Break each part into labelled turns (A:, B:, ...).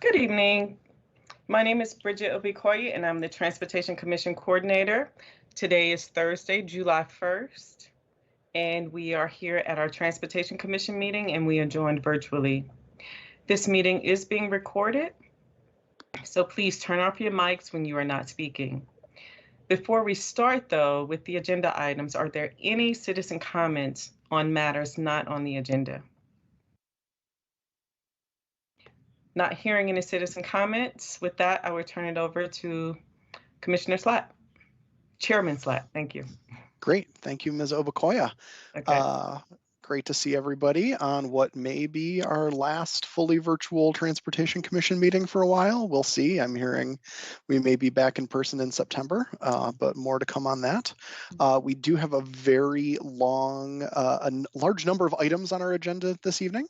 A: Good evening. My name is Bridget Obikoye, and I'm the Transportation Commission Coordinator. Today is Thursday, July 1st, and we are here at our Transportation Commission meeting, and we are joined virtually. This meeting is being recorded, so please turn off your mics when you are not speaking. Before we start, though, with the agenda items, are there any citizen comments on matters not on the agenda? Not hearing any citizen comments. With that, I will turn it over to Commissioner Slatt. Chairman Slatt, thank you.
B: Great. Thank you, Ms. Obakoya.
A: Okay.
B: Great to see everybody on what may be our last fully virtual Transportation Commission meeting for a while. We'll see. I'm hearing we may be back in person in September, but more to come on that. We do have a very a large number of items on our agenda this evening.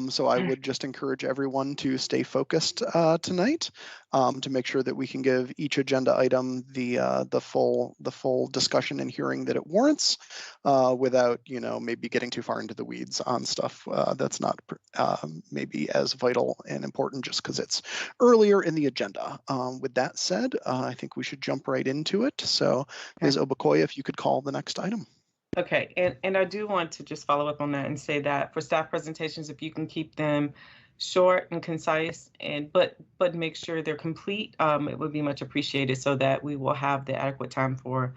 B: So I would just encourage everyone to stay focused tonight to make sure that we can give each agenda item the full discussion and hearing that it warrants without, maybe getting too far into the weeds on stuff that's not maybe as vital and important just because it's earlier in the agenda. With that said, I think we should jump right into it. So, Ms. Obakoya, if you could call the next item.
A: Okay, and I do want to just follow up on that and say that for staff presentations, if you can keep them short and concise, but make sure they're complete, it would be much appreciated so that we will have the adequate time for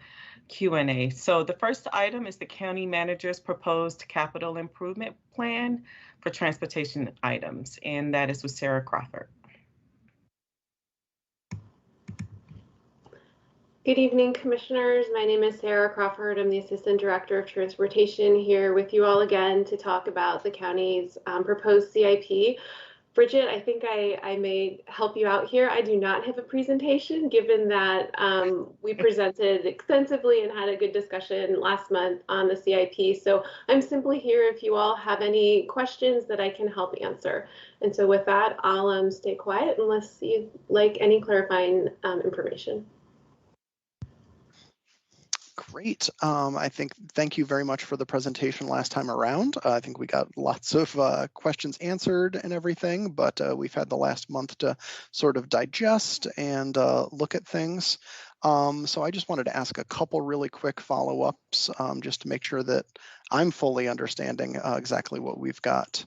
A: Q&A. So the first item is the county manager's proposed capital improvement plan for transportation items, and that is with Sarah Crawford.
C: Good evening, Commissioners. My name is Sarah Crawford. I'm the Assistant Director of Transportation here with you all again to talk about the county's proposed CIP. Bridget, I think I may help you out here. I do not have a presentation, given that we presented extensively and had a good discussion last month on the CIP. So I'm simply here if you all have any questions that I can help answer. And so with that, I'll stay quiet unless you'd like any clarifying information.
B: Great. Thank you very much for the presentation last time around. I think we got lots of questions answered and everything, but we've had the last month to sort of digest and look at things. So I just wanted to ask a couple really quick follow-ups just to make sure that I'm fully understanding exactly what we've got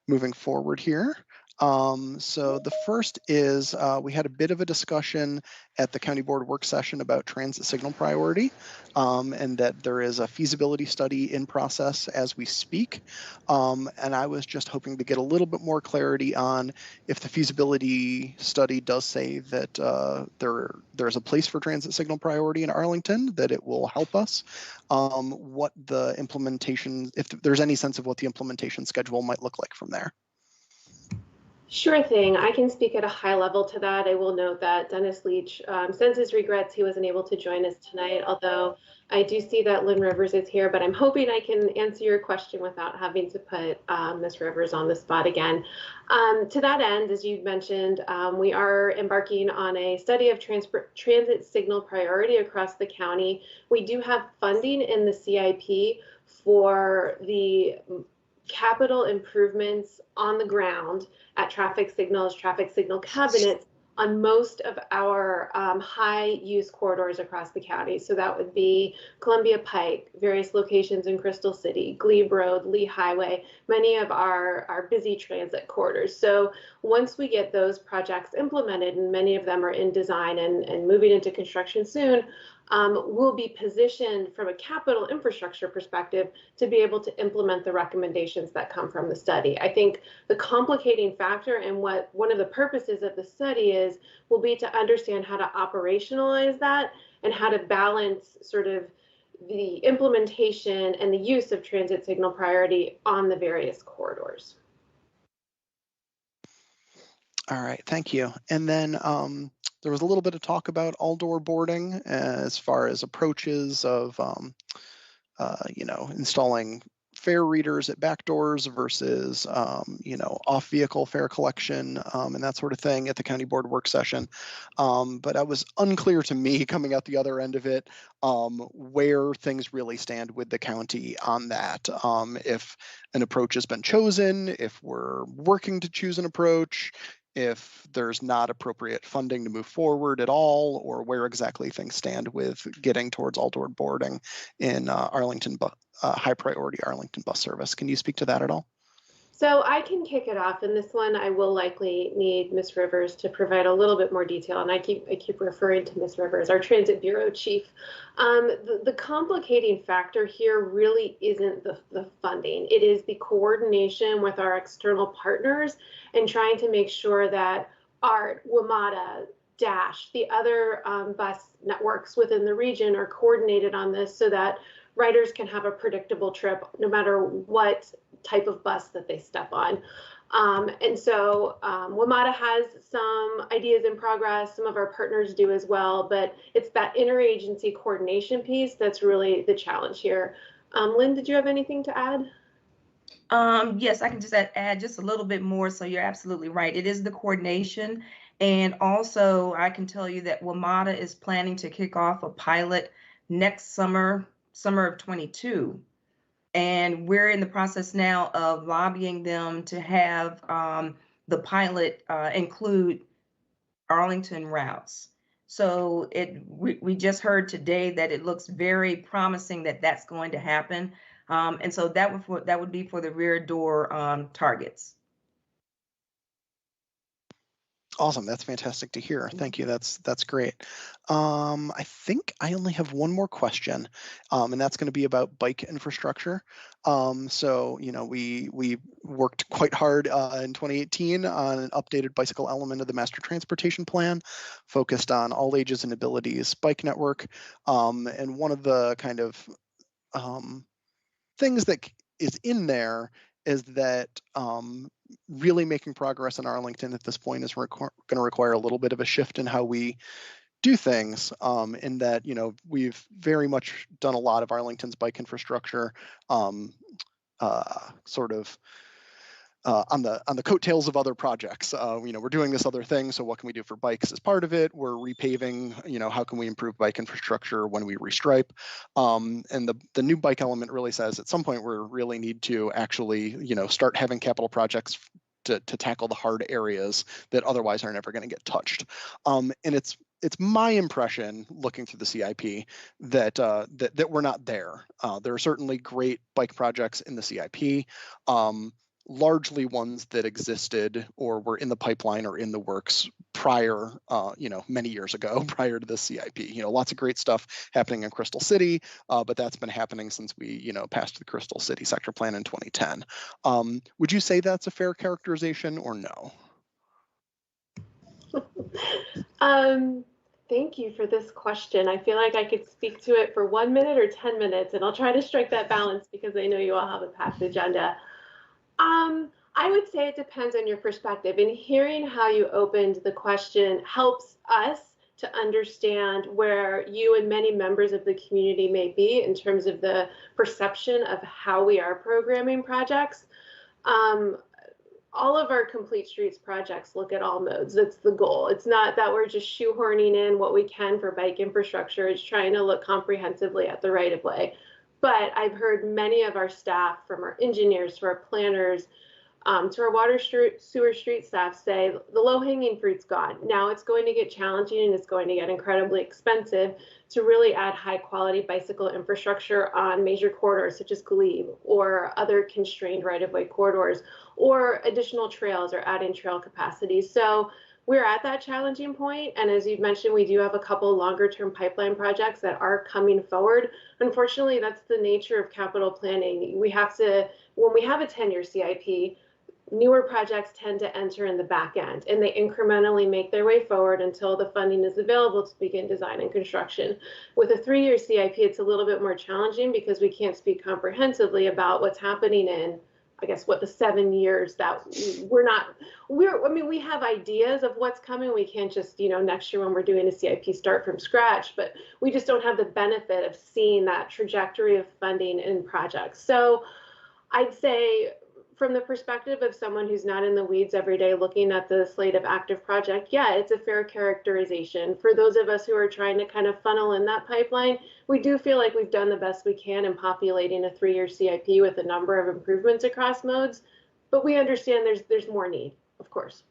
B: moving forward here. So the first is we had a bit of a discussion at the county board work session about transit signal priority and that there is a feasibility study in process as we speak. And I was just hoping to get a little bit more clarity on if the feasibility study does say that there's a place for transit signal priority in Arlington, that it will help us. What the implementation, if there's any sense of what the implementation schedule might look like from there.
C: Sure thing. I can speak at a high level to that. I will note that Dennis Leach sends his regrets he wasn't able to join us tonight, although I do see that Lynn Rivers is here, but I'm hoping I can answer your question without having to put Ms. Rivers on the spot again. To that end, as you mentioned, we are embarking on a study of transit signal priority across the county. We do have funding in the CIP for the capital improvements on the ground at traffic signal cabinets on most of our high use corridors across the county. So that would be Columbia Pike, various locations in Crystal City, Glebe Road, Lee Highway, many of our busy transit corridors. So once we get those projects implemented, and many of them are in design and moving into construction soon, we'll be positioned from a capital infrastructure perspective to be able to implement the recommendations that come from the study. I think the complicating factor and what one of the purposes of the study is will be to understand how to operationalize that and how to balance sort of the implementation and the use of transit signal priority on the various corridors.
B: All right, thank you. And then there was a little bit of talk about all-door boarding as far as approaches of, installing fare readers at back doors versus, off-vehicle fare collection and that sort of thing at the county board work session. But it was unclear to me coming out the other end of it where things really stand with the county on that. If an approach has been chosen, if we're working to choose an approach, if there's not appropriate funding to move forward at all, or where exactly things stand with getting towards all-door boarding in Arlington, high priority Arlington bus service. Can you speak to that at all?
C: So I can kick it off, and this one I will likely need Ms. Rivers to provide a little bit more detail. And I keep referring to Ms. Rivers, our Transit Bureau Chief. The complicating factor here really isn't the funding. It is the coordination with our external partners and trying to make sure that ART, WMATA, Dash, the other bus networks within the region are coordinated on this so that riders can have a predictable trip no matter what type of bus that they step on. And so WMATA has some ideas in progress. Some of our partners do as well, but it's that interagency coordination piece that's really the challenge here. Lynn, did you have anything to add?
D: Yes, I can just add just a little bit more. So you're absolutely right. It is the coordination. And also I can tell you that WMATA is planning to kick off a pilot next summer of 22. And we're in the process now of lobbying them to have the pilot include Arlington routes. So we just heard today that it looks very promising that that's going to happen. And so that would be for the rear door targets.
B: Awesome. That's fantastic to hear. Thank you. That's great. I think I only have one more question, and that's going to be about bike infrastructure. So, we worked quite hard in 2018 on an updated bicycle element of the Master Transportation Plan, focused on all ages and abilities bike network. And one of the kind of things that is in there is that really making progress in Arlington at this point is going to require a little bit of a shift in how we do things, in that, we've very much done a lot of Arlington's bike infrastructure sort of on the coattails of other projects. We're doing this other thing, so what can we do for bikes as part of it? We're repaving, how can we improve bike infrastructure when we restripe? And the new bike element really says at some point we really need to actually, start having capital projects to tackle the hard areas that otherwise are never going to get touched. And it's my impression, looking through the CIP, that that we're not there. There are certainly great bike projects in the CIP. Largely ones that existed or were in the pipeline or in the works prior, many years ago, prior to the CIP. Lots of great stuff happening in Crystal City, but that's been happening since we, passed the Crystal City sector plan in 2010. Would you say that's a fair characterization or no?
C: Thank you for this question. I feel like I could speak to it for 1 minute or 10 minutes, and I'll try to strike that balance because I know you all have a packed agenda. I would say it depends on your perspective. And hearing how you opened the question helps us to understand where you and many members of the community may be in terms of the perception of how we are programming projects. All of our Complete Streets projects look at all modes. That's the goal. It's not that we're just shoehorning in what we can for bike infrastructure. It's trying to look comprehensively at the right of way. But I've heard many of our staff, from our engineers to our planners, to our water sewer street staff, say the low-hanging fruit's gone. Now it's going to get challenging and it's going to get incredibly expensive to really add high-quality bicycle infrastructure on major corridors such as Glebe or other constrained right-of-way corridors, or additional trails or adding trail capacity. So we're at that challenging point, and as you've mentioned, we do have a couple longer-term pipeline projects that are coming forward. Unfortunately, that's the nature of capital planning. We have to, when we have a 10-year CIP, newer projects tend to enter in the back end, and they incrementally make their way forward until the funding is available to begin design and construction. With a 3-year CIP, it's a little bit more challenging because we can't speak comprehensively about what's happening in, I guess, the 7 years that we have ideas of what's coming. We can't just, next year when we're doing a CIP start from scratch, but we just don't have the benefit of seeing that trajectory of funding in projects. So I'd say, from the perspective of someone who's not in the weeds every day looking at the slate of active project, yeah, it's a fair characterization. For those of us who are trying to kind of funnel in that pipeline, we do feel like we've done the best we can in populating a 3-year CIP with a number of improvements across modes, but we understand there's more need, of course.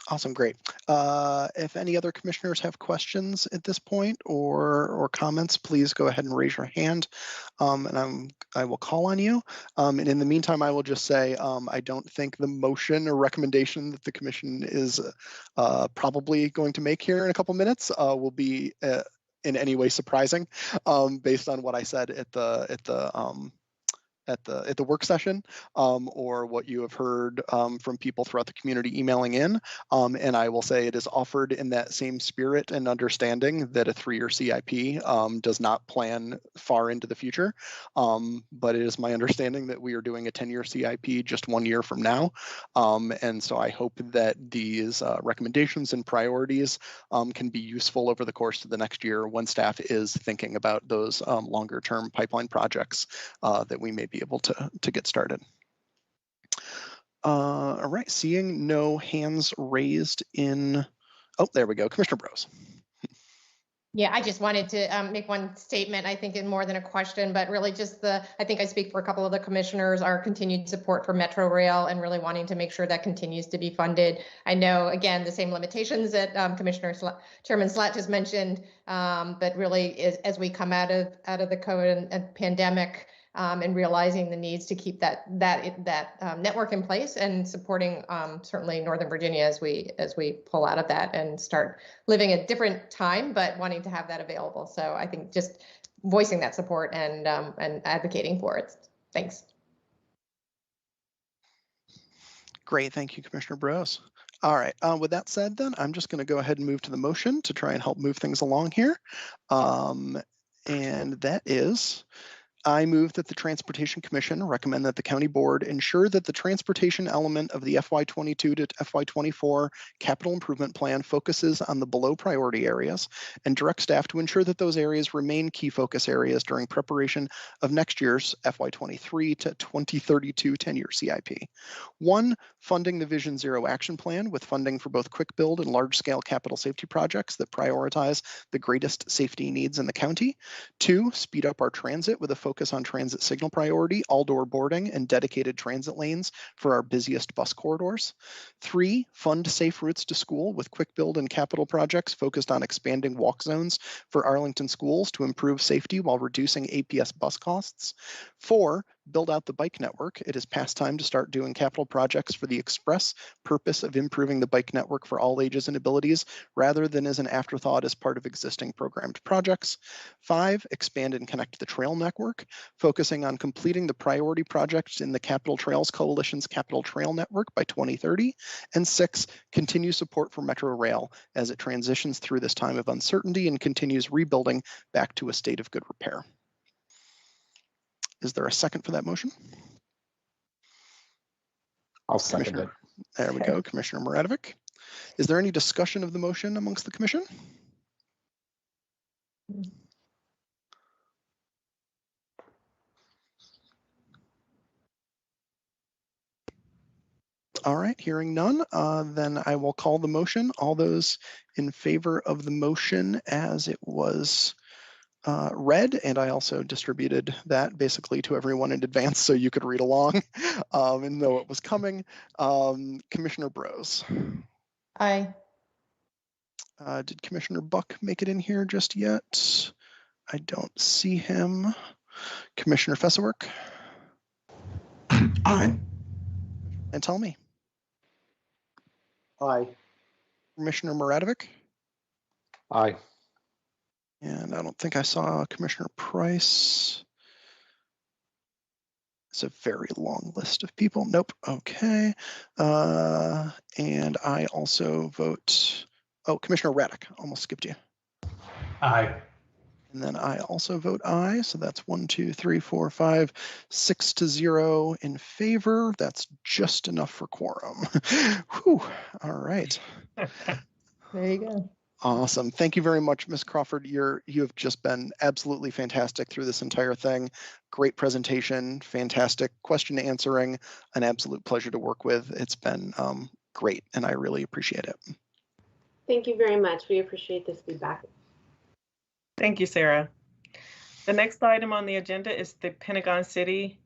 B: Awesome, great. If any other commissioners have questions at this point or comments, please go ahead and raise your hand, and I will call on you. And in the meantime, I will just say I don't think the motion or recommendation that the commission is probably going to make here in a couple minutes will be in any way surprising, based on what I said at the work session, or what you have heard from people throughout the community emailing in. And I will say it is offered in that same spirit and understanding that a 3-year CIP does not plan far into the future. But it is my understanding that we are doing a 10-year CIP just 1 year from now. And so I hope that these recommendations and priorities can be useful over the course of the next year when staff is thinking about those longer term pipeline projects that we may be able to get started. All right, seeing no hands raised in, oh, there we go, Commissioner Brose.
E: Yeah, I just wanted to make one statement, I think in more than a question, but really just I think I speak for a couple of the commissioners, our continued support for Metro Rail and really wanting to make sure that continues to be funded. I know, again, the same limitations that Chairman Slatt just mentioned, but really as we come out of the COVID and pandemic, and realizing the needs to keep that network in place and supporting certainly Northern Virginia as we pull out of that and start living a different time, but wanting to have that available. So I think just voicing that support and advocating for it. Thanks.
B: Great, thank you, Commissioner Brose. All right, with that said then, I'm just going to go ahead and move to the motion to try and help move things along here. And that is, I move that the Transportation Commission recommend that the County Board ensure that the transportation element of the FY22 to FY24 Capital Improvement Plan focuses on the below priority areas and direct staff to ensure that those areas remain key focus areas during preparation of next year's FY23 to 2032 10-year CIP. 1, funding the Vision Zero Action Plan with funding for both quick build and large-scale capital safety projects that prioritize the greatest safety needs in the county. 2, speed up our transit with a focus on transit signal priority, all-door boarding, and dedicated transit lanes for our busiest bus corridors. 3, fund safe routes to school with quick build and capital projects focused on expanding walk zones for Arlington schools to improve safety while reducing APS bus costs. 4, build out the bike network. It is past time to start doing capital projects for the express purpose of improving the bike network for all ages and abilities, rather than as an afterthought as part of existing programmed projects. 5, expand and connect the trail network, focusing on completing the priority projects in the Capital Trails Coalition's Capital Trail Network by 2030. And 6, continue support for Metro Rail as it transitions through this time of uncertainty and continues rebuilding back to a state of good repair. Is there a second for that motion?
F: I'll second it.
B: There we go, Commissioner Muradovic. Is there any discussion of the motion amongst the commission? All right, hearing none, then I will call the motion. All those in favor of the motion as it was read, and I also distributed that basically to everyone in advance so you could read along and know it was coming. Commissioner Brose.
E: Aye.
B: Did Commissioner Buck make it in here just yet? I don't see him. Commissioner Fessework.
F: Aye.
B: And tell me.
F: Aye.
B: Commissioner Muradovic.
F: Aye.
B: And I don't think I saw Commissioner Price. It's a very long list of people. Nope. Okay. And I also vote, oh, Commissioner Raddick, almost skipped you.
F: Aye.
B: And then I also vote aye. So that's 1, 2, 3, 4, 5, 6 to 0 in favor. That's just enough for quorum. Whew. All right.
E: There you go.
B: Awesome. Thank you very much, Ms. Crawford. You have just been absolutely fantastic through this entire thing. Great presentation, fantastic question answering, an absolute pleasure to work with. It's been great, and I really appreciate it.
C: Thank you very much. We appreciate this feedback.
A: Thank you, Sarah. The next item on the agenda is the Pentagon City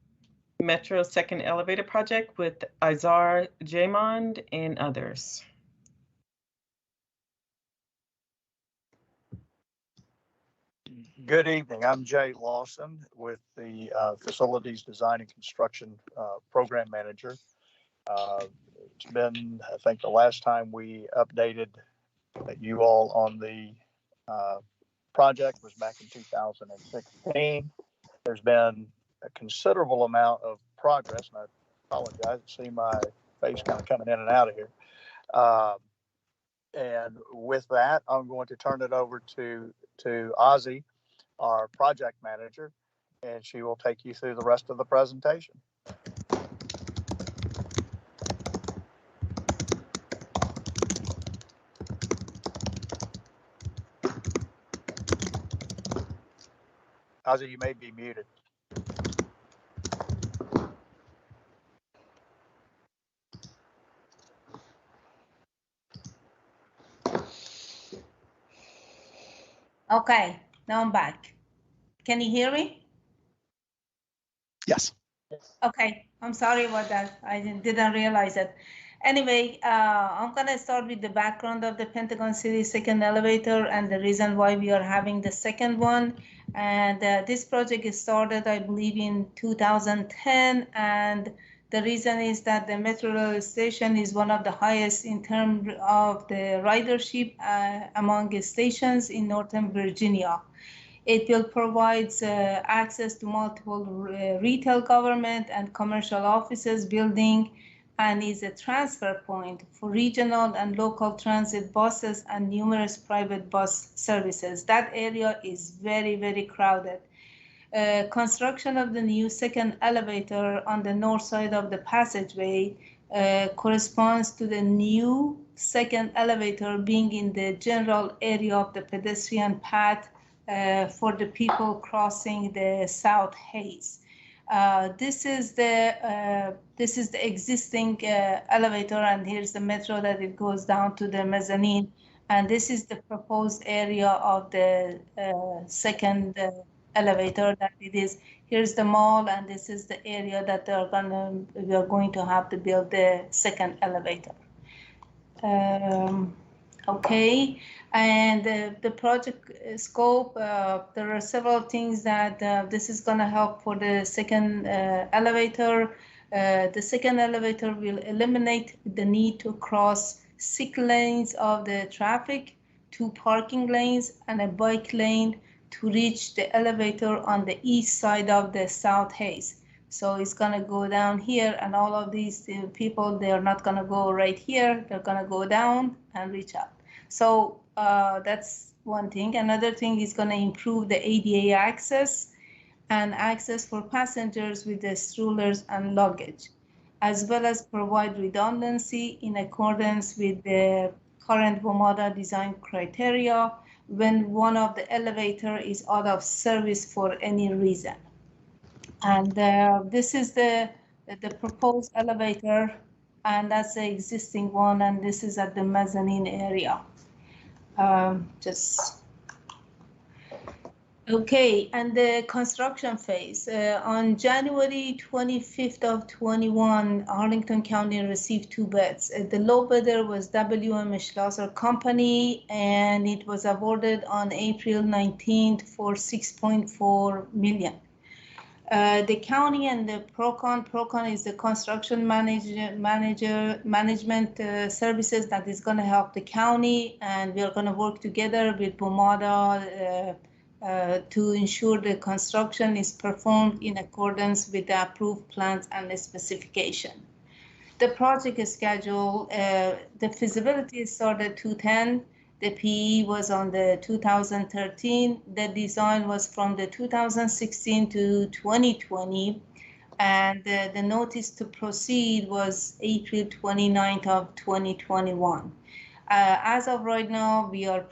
A: Metro Second Elevator Project with Izar Jamond and others.
G: Good evening. I'm Jay Lawson with the Facilities Design and Construction Program Manager. It's been, I think the last time we updated you all on the project was back in 2016. There's been a considerable amount of progress, and I apologize to see my face kind of coming in and out of here. And with that, I'm going to turn it over to Ozzy, our project manager, and she will take you through the rest of the presentation. Ozzy, you may be muted.
H: Okay, now I'm back. Can you hear me?
B: Yes.
H: Okay, I'm sorry about that. I didn't realize it. Anyway, I'm gonna start with the background of the Pentagon City second elevator and the reason why we are having the second one. And this project started, I believe, in 2010. And the reason is that the Metro Rail station is one of the highest in terms of the ridership among stations in Northern Virginia. It will provide access to multiple retail, government, and commercial offices, building, and is a transfer point for regional and local transit buses and numerous private bus services. That area is very, very crowded. Construction of the new second elevator on the north side of the passageway corresponds to the new second elevator being in the general area of the pedestrian path for the people crossing the South Hayes. This is the existing elevator, and here's the metro that it goes down to the mezzanine. And this is the proposed area of the second elevator that it is. Here's the mall, and this is the area that we are going to have to build the second elevator. Okay, and the project scope, there are several things that this is going to help for the second elevator. The second elevator will eliminate the need to cross 6 lanes of the traffic, 2 parking lanes, and a bike lane to reach the elevator on the east side of the South Hayes. So it's going to go down here, and all of these people, they are not going to go right here. They're going to go down and reach out. So that's one thing. Another thing is going to improve the ADA access and access for passengers with the strollers and luggage, as well as provide redundancy in accordance with the current WMATA design criteria when one of the elevator is out of service for any reason. And this is the proposed elevator, and that's the existing one, and this is at the mezzanine area. Okay, and the construction phase. On January 25th of 21, Arlington County received 2 bids. The low bidder was WM Schlosser Company, and it was awarded on April 19th for $6.4 million. The county and the PROCON is the construction management services that is going to help the county, and we are going to work together with WMATA to ensure the construction is performed in accordance with the approved plans and the specification. The project schedule, the feasibility started 2010. The PE was on the 2013. The design was from the 2016 to 2020. And the notice to proceed was April 29th of 2021. As of right now, we are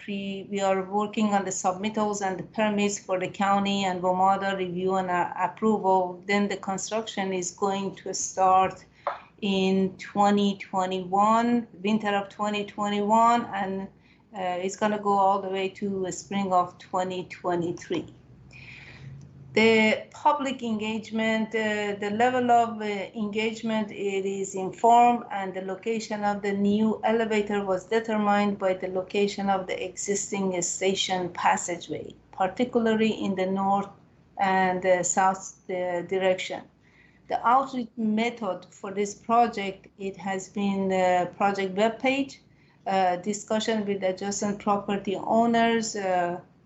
H: working on the submittals and the permits for the county and WMATA review and approval. Then the construction is going to start in 2021, winter of 2021, and it's going to go all the way to spring of 2023. The public engagement, the level of engagement, it is informed, and the location of the new elevator was determined by the location of the existing station passageway. particularly in the north and south direction. The outreach method for this project, it has been the project webpage, discussion with adjacent property owners,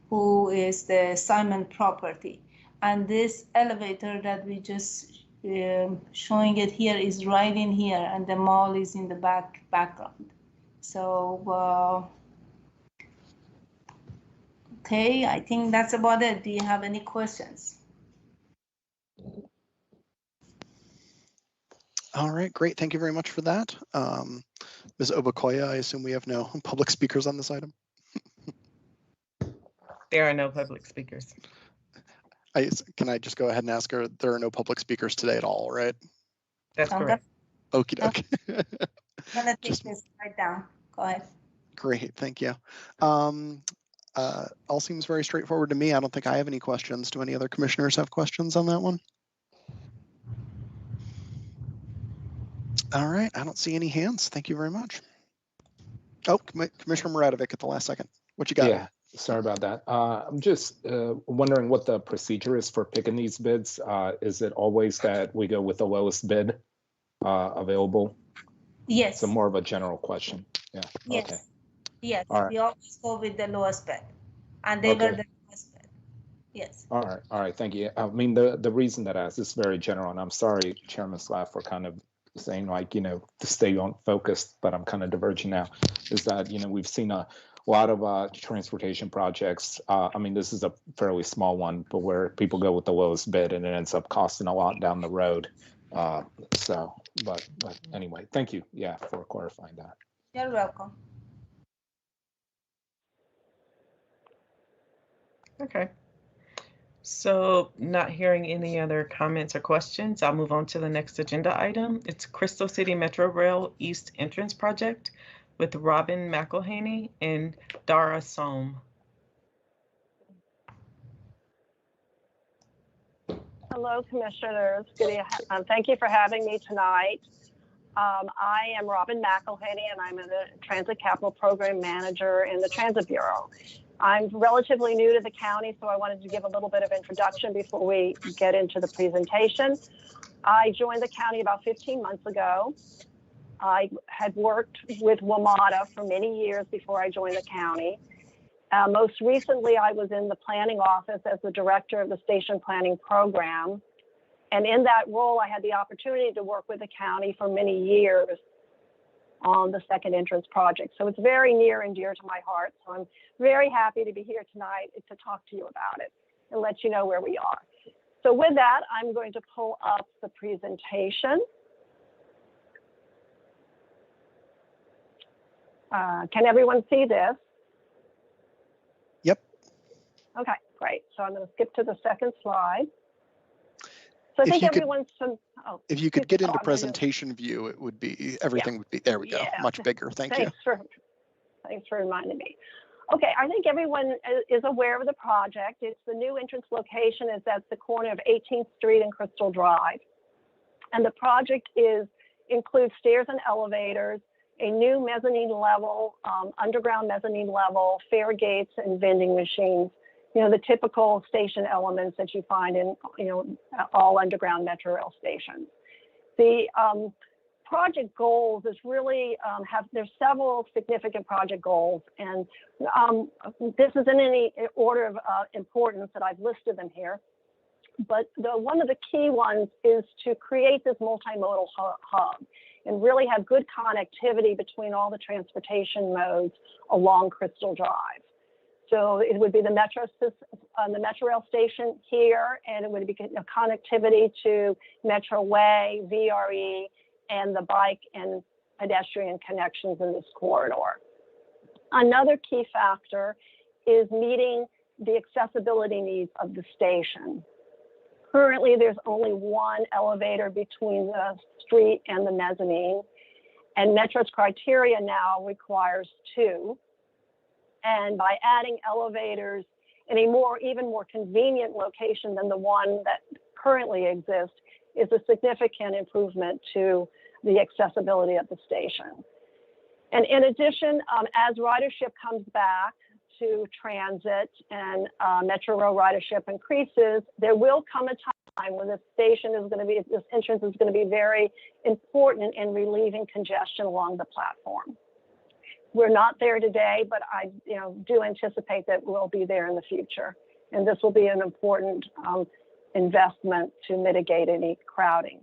H: who is the Simon property. And this elevator that we just showing it here is right in here, and the mall is in the background. So, okay, I think that's about it. Do you have any questions?
B: All right, great. Thank you very much for that. Ms. Obakoya, I assume we have no public speakers on this item.
A: There are no public speakers.
B: Can I just go ahead and ask her, there are no public speakers today at all, right?
A: That's correct.
B: Okie doke.
H: I'm gonna take this right down. Go ahead.
B: Great, thank you. All seems very straightforward to me. I don't think I have any questions. Do any other commissioners have questions on that one? All right, I don't see any hands. Thank you very much. Oh, Commissioner Muradovic at the last second. What you got?
F: Yeah, sorry about that. I'm just wondering what the procedure is for picking these bids. Is it always that we go with the lowest bid available?
H: Yes.
F: So more of a general question. Yeah.
H: Yes.
F: Okay.
H: Yes.
F: All right.
H: We always go with the lowest bid, and they were the lowest bid. Yes.
F: All right. All right. Thank you. I mean, the reason that I asked is very general, and I'm sorry, Chairman Slav, for kind of saying, like, you know, to stay on focused, but I'm kind of diverging now, is that, you know, we've seen a lot of transportation projects. I mean, this is a fairly small one, but where people go with the lowest bid and it ends up costing a lot down the road. But anyway, thank you. Yeah, for clarifying that.
H: You're welcome.
A: Okay. So not hearing any other comments or questions, I'll move on to the next agenda item. It's Crystal City Metro Rail East Entrance Project with Robin McElhaney and Dara Sohm.
I: Hello, commissioners. Thank you for having me tonight. I am Robin McElhaney, and I'm the Transit Capital Program Manager in the Transit Bureau. I'm relatively new to the county, so I wanted to give a little bit of introduction before we get into the presentation. I joined the county about 15 months ago. I had worked with WMATA for many years before I joined the county. Most recently, I was in the planning office as the director of the station planning program. And in that role, I had the opportunity to work with the county for many years on the second entrance project. So it's very near and dear to my heart. So I'm very happy to be here tonight to talk to you about it and let you know where we are. So with that, I'm going to pull up the presentation. Can everyone see this?
B: Yep.
I: Okay, great. So I'm going to skip to the second slide. So I think everyone's
B: if you could get into presentation view, it would be, everything would be, there we go, much bigger. Thank you.
I: Thanks for reminding me. Okay, I think everyone is aware of the project. It's the new entrance location is at the corner of 18th Street and Crystal Drive. And the project includes stairs and elevators, a new mezzanine level, underground mezzanine level, fare gates, and vending machines. You know, the typical station elements that you find in, you know, all underground Metro Rail stations. The project goals is really, there's several significant project goals, and this is in any order of importance that I've listed them here. But one of the key ones is to create this multimodal hub and really have good connectivity between all the transportation modes along Crystal Drive. So it would be the Metro Rail station here, and it would be connectivity to Metro Way, VRE, and the bike and pedestrian connections in this corridor. Another key factor is meeting the accessibility needs of the station. Currently, there's only one elevator between the street and the mezzanine, and Metro's criteria now requires two. And by adding elevators in a even more convenient location than the one that currently exists is a significant improvement to the accessibility of the station. And in addition, as ridership comes back to transit and Metro Rail ridership increases, there will come a time when this entrance is going to be very important in relieving congestion along the platform. We're not there today, but I do anticipate that we'll be there in the future. And this will be an important investment to mitigate any crowding.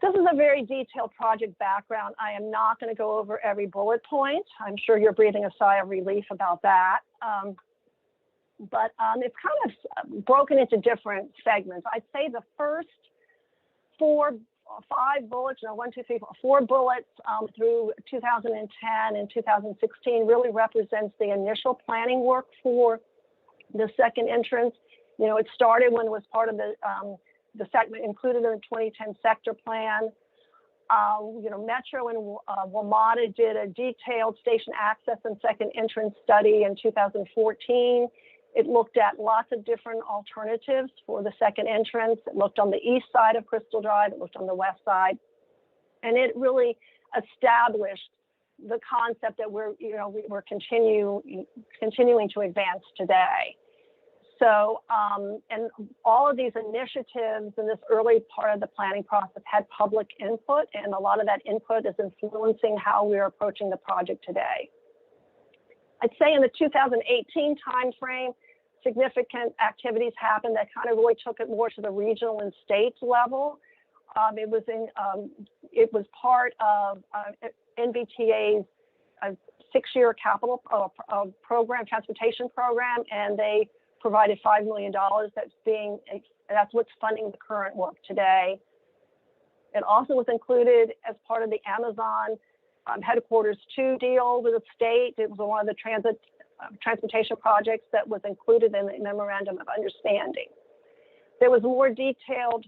I: This is a very detailed project background. I am not going to go over every bullet point. I'm sure you're breathing a sigh of relief about that. But it's kind of broken into different segments. I'd say the first four bullets through 2010 and 2016 really represents the initial planning work for the second entrance. It started when it was part of the segment included in the 2010 sector plan. Metro and WMATA did a detailed station access and second entrance study in 2014. It looked at lots of different alternatives for the second entrance. It looked on the east side of Crystal Drive. It looked on the west side. And it really established the concept that we're continuing to advance today. So, and all of these initiatives in this early part of the planning process had public input, and a lot of that input is influencing how we're approaching the project today. I'd say in the 2018 timeframe, significant activities happened that kind of really took it more to the regional and state level. It was part of NBTA's 6-year capital program, transportation program, and they provided $5 million. That's what's funding the current work today. It also was included as part of the Amazon Headquarters 2 deal with the state. It was one of the transportation projects that was included in the Memorandum of Understanding. There was more detailed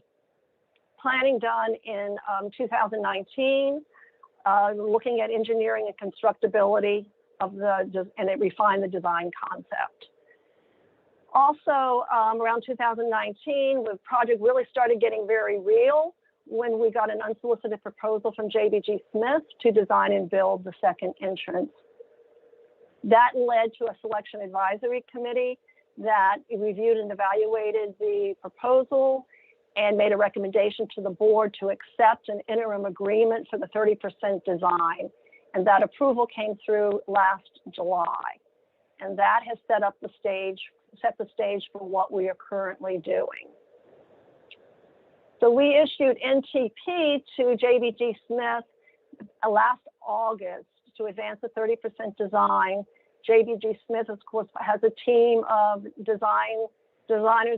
I: planning done in 2019, looking at engineering and constructability and it refined the design concept. Also, around 2019, the project really started getting very real when we got an unsolicited proposal from JBG Smith to design and build the second entrance. That led to a selection advisory committee that reviewed and evaluated the proposal and made a recommendation to the board to accept an interim agreement for the 30% design. And that approval came through last July. And that has set the stage for what we are currently doing. So we issued NTP to JBG Smith last August to advance the 30% design. JBG Smith, of course, has a team of designers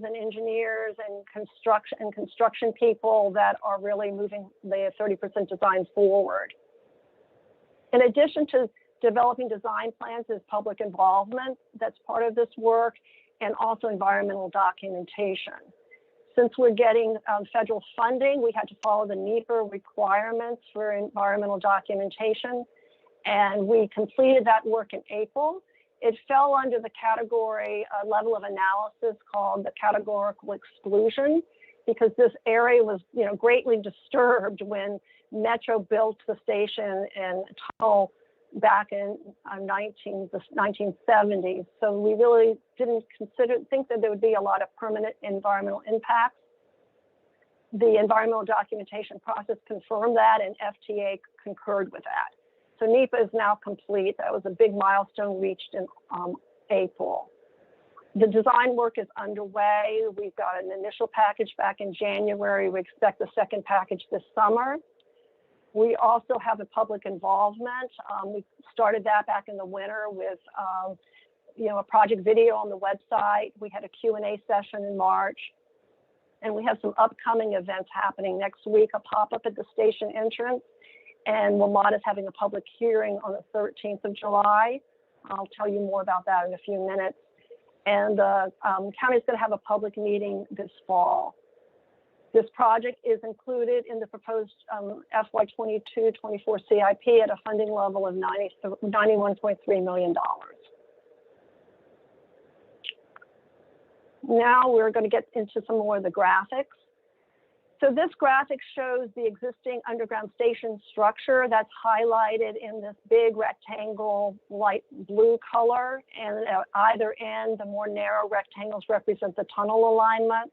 I: and engineers and construction people that are really moving the 30% design forward. In addition to developing design plans, is public involvement that's part of this work, and also environmental documentation. Since we're getting federal funding, we had to follow the NEPA requirements for environmental documentation, and we completed that work in April. It fell under the category level of analysis called the categorical exclusion, because this area was greatly disturbed when Metro built the station in tunnel back in the 1970s. So we really didn't think that there would be a lot of permanent environmental impacts. The environmental documentation process confirmed that, and FTA concurred with that. So NEPA is now complete. That was a big milestone reached in April. The design work is underway. We've got an initial package back in January. We expect the second package this summer. We also have a public involvement. We started that back in the winter with a project video on the website. We had a Q&A session in March. And we have some upcoming events happening next week, a pop-up at the station entrance. And WMATA is having a public hearing on the 13th of July. I'll tell you more about that in a few minutes. And the county is going to have a public meeting this fall. This project is included in the proposed FY22-24 CIP at a funding level of $91.3 million. Now we're going to get into some more of the graphics. So this graphic shows the existing underground station structure that's highlighted in this big rectangle light blue color. And at either end, the more narrow rectangles represent the tunnel alignment.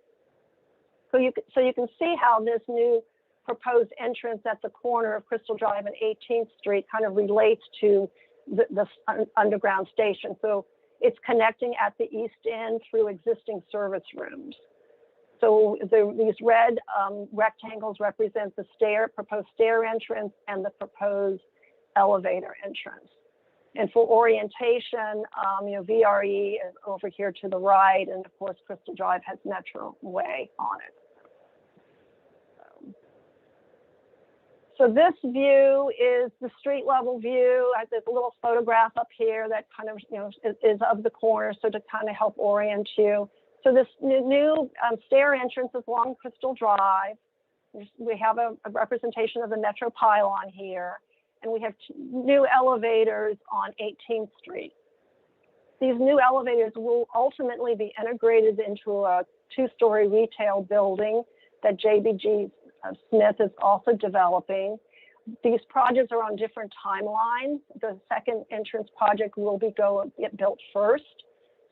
I: So you can see how this new proposed entrance at the corner of Crystal Drive and 18th Street kind of relates to this underground station. So it's connecting at the east end through existing service rooms. So these red rectangles represent the proposed stair entrance and the proposed elevator entrance. And for orientation, VRE is over here to the right, and of course, Crystal Drive has Metro Way on it. So this view is the street level view. There's a little photograph up here that kind of, is of the corner, so to kind of help orient you. So this new stair entrance is along Crystal Drive. We have a representation of the Metro pylon here, and we have new elevators on 18th Street. These new elevators will ultimately be integrated into a 2-story retail building that JBG Smith is also developing. These projects are on different timelines. The second entrance project will get built first.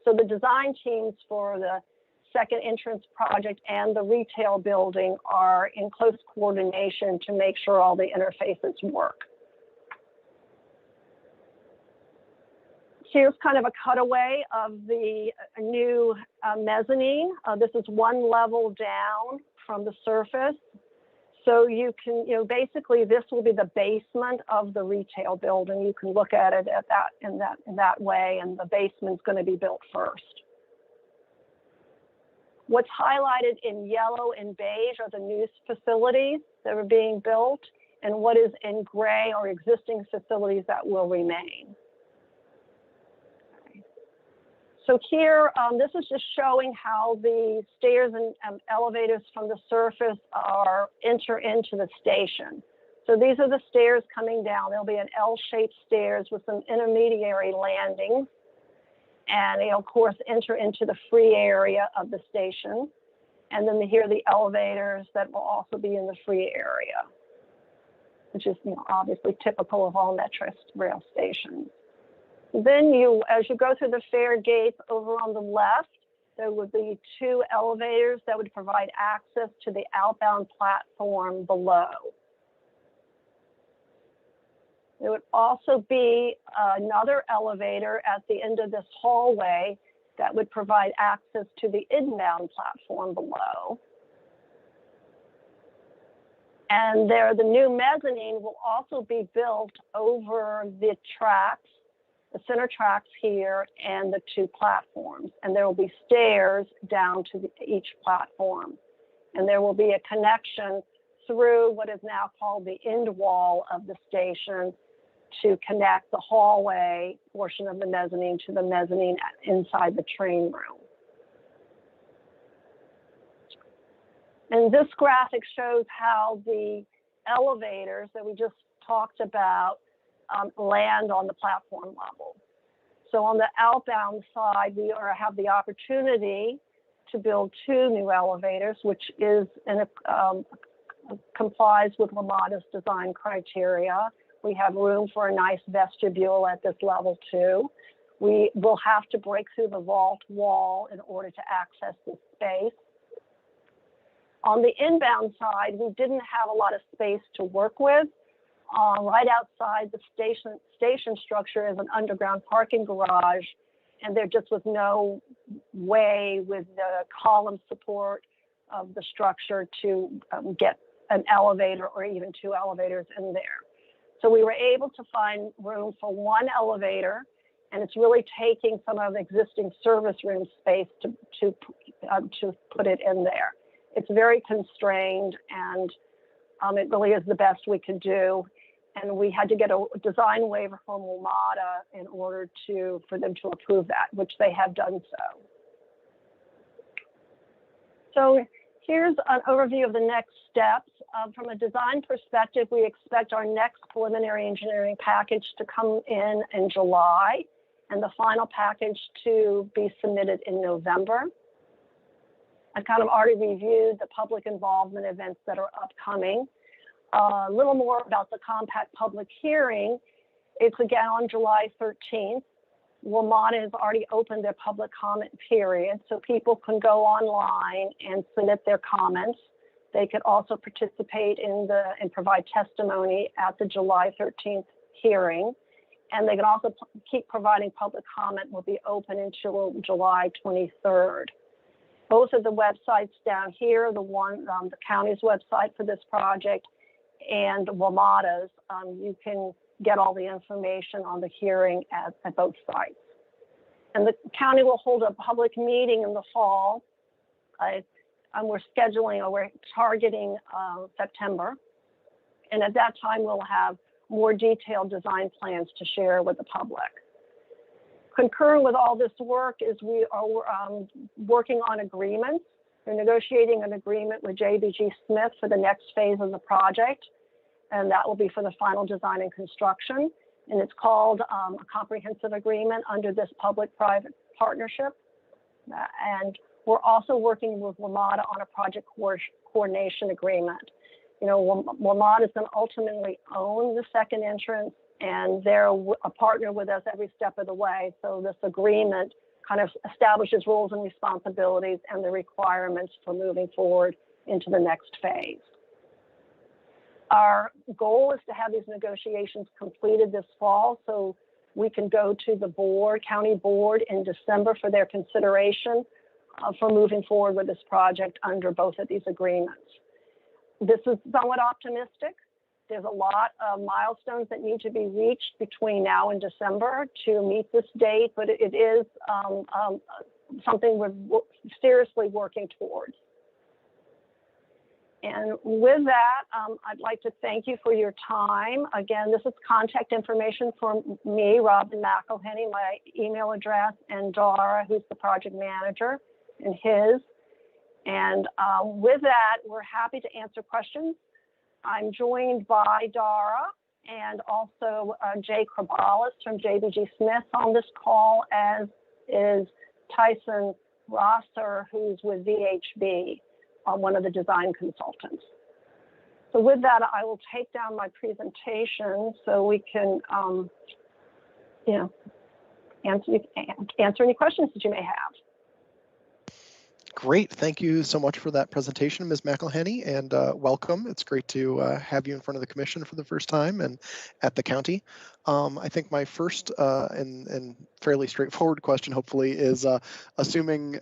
I: So the design teams for the second entrance project and the retail building are in close coordination to make sure all the interfaces work. Here's kind of a cutaway of the new mezzanine. This is one level down from the surface. So you can, basically this will be the basement of the retail building. You can look at it in that way, and the basement's going to be built first. What's highlighted in yellow and beige are the new facilities that are being built, and what is in gray are existing facilities that will remain. So here, this is just showing how the stairs and elevators from the surface enter into the station. So these are the stairs coming down. There'll be an L-shaped stairs with some intermediary landings. And they'll, of course, enter into the free area of the station. And then here are the elevators that will also be in the free area, which is obviously typical of all Metro rail stations. Then as you go through the fare gates over on the left, there would be 2 elevators that would provide access to the outbound platform below. There would also be another elevator at the end of this hallway that would provide access to the inbound platform below. And the new mezzanine will also be built over the tracks, the center tracks here, and the 2 platforms. And there will be stairs down to each platform. And there will be a connection through what is now called the end wall of the station to connect the hallway portion of the mezzanine to the mezzanine inside the train room. And this graphic shows how the elevators that we just talked about land on the platform level. So on the outbound side, we have the opportunity to build 2 new elevators, which complies with WMATA's design criteria. We have room for a nice vestibule at this level too. We will have to break through the vault wall in order to access this space. On the inbound side, we didn't have a lot of space to work with. Right outside the station structure is an underground parking garage, and there just was no way with the column support of the structure to get an elevator or even 2 elevators in there. So we were able to find room for 1 elevator, and it's really taking some of the existing service room space to put it in there. It's very constrained, and it really is the best we could do. And we had to get a design waiver from WMATA in order for them to approve that, which they have done so. So here's an overview of the next steps. From a design perspective, we expect our next preliminary engineering package to come in July, and the final package to be submitted in November. I've kind of already reviewed the public involvement events that are upcoming. A little more about the compact public hearing. It's again on July 13th. WMATA has already opened their public comment period, so people can go online and submit their comments. They could also participate and provide testimony at the July 13th hearing. And they can also keep providing public comment, will be open until July 23rd. Both of the websites down here, the county's website for this project and WMATA's, you can get all the information on the hearing at both sites. And the county will hold a public meeting in the fall. We're targeting September. And at that time, we'll have more detailed design plans to share with the public. Concurrent with all this work is we are working on agreements. We're negotiating an agreement with JBG Smith for the next phase of the project, and that will be for the final design and construction. And it's called a comprehensive agreement under this public-private partnership. And we're also working with WMATA on a project coordination agreement. You know, WMATA is going to ultimately own the second entrance, and they're a partner with us every step of the way. So this agreement kind of establishes roles and responsibilities and the requirements for moving forward into the next phase. Our goal is to have these negotiations completed this fall so we can go to the county board in December for their consideration for moving forward with this project under both of these agreements. This is somewhat optimistic. There's a lot of milestones that need to be reached between now and December to meet this date, but it is something we're seriously working towards. And with that, I'd like to thank you for your time. Again, this is contact information for me, Robin McElhenney, my email address, and Dara, who's the project manager, and his. And with that, we're happy to answer questions. I'm joined by Dara and also Jay Krabalis from JBG Smith on this call, as is Tyson Rosser, who's with VHB, one of the design consultants. So with that, I will take down my presentation so we can, answer any questions that you may have.
B: Great. Thank you so much for that presentation, Ms. McElhenney, and welcome. It's great to have you in front of the commission for the first time and at the county. I think my first and fairly straightforward question, hopefully, is assuming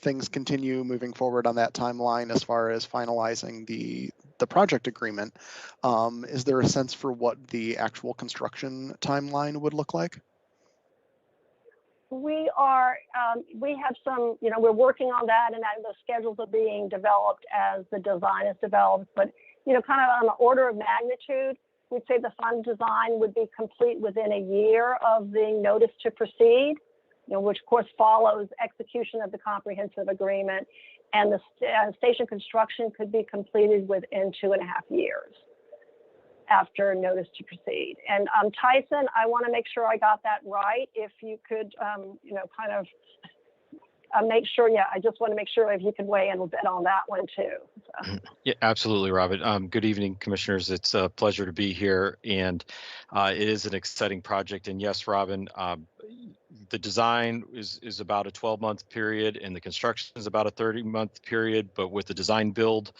B: things continue moving forward on that timeline as far as finalizing the project agreement, is there a sense for what the actual construction timeline would look like?
I: We have some, we're working on that, and the schedules are being developed as the design is developed. But, kind of on the order of magnitude, we'd say the final design would be complete within a year of the notice to proceed, which of course follows execution of the comprehensive agreement, and the station construction could be completed within 2.5 years after notice to proceed. And Tyson, I want to make sure I got that right. If you could, make sure, I just want to make sure if you could weigh in a bit on that one too. So.
J: Yeah, absolutely, Robin. Good evening, commissioners. It's a pleasure to be here, and it is an exciting project. And yes, Robin, the design is about a 12-month period, and the construction is about a 30-month period. But with the design build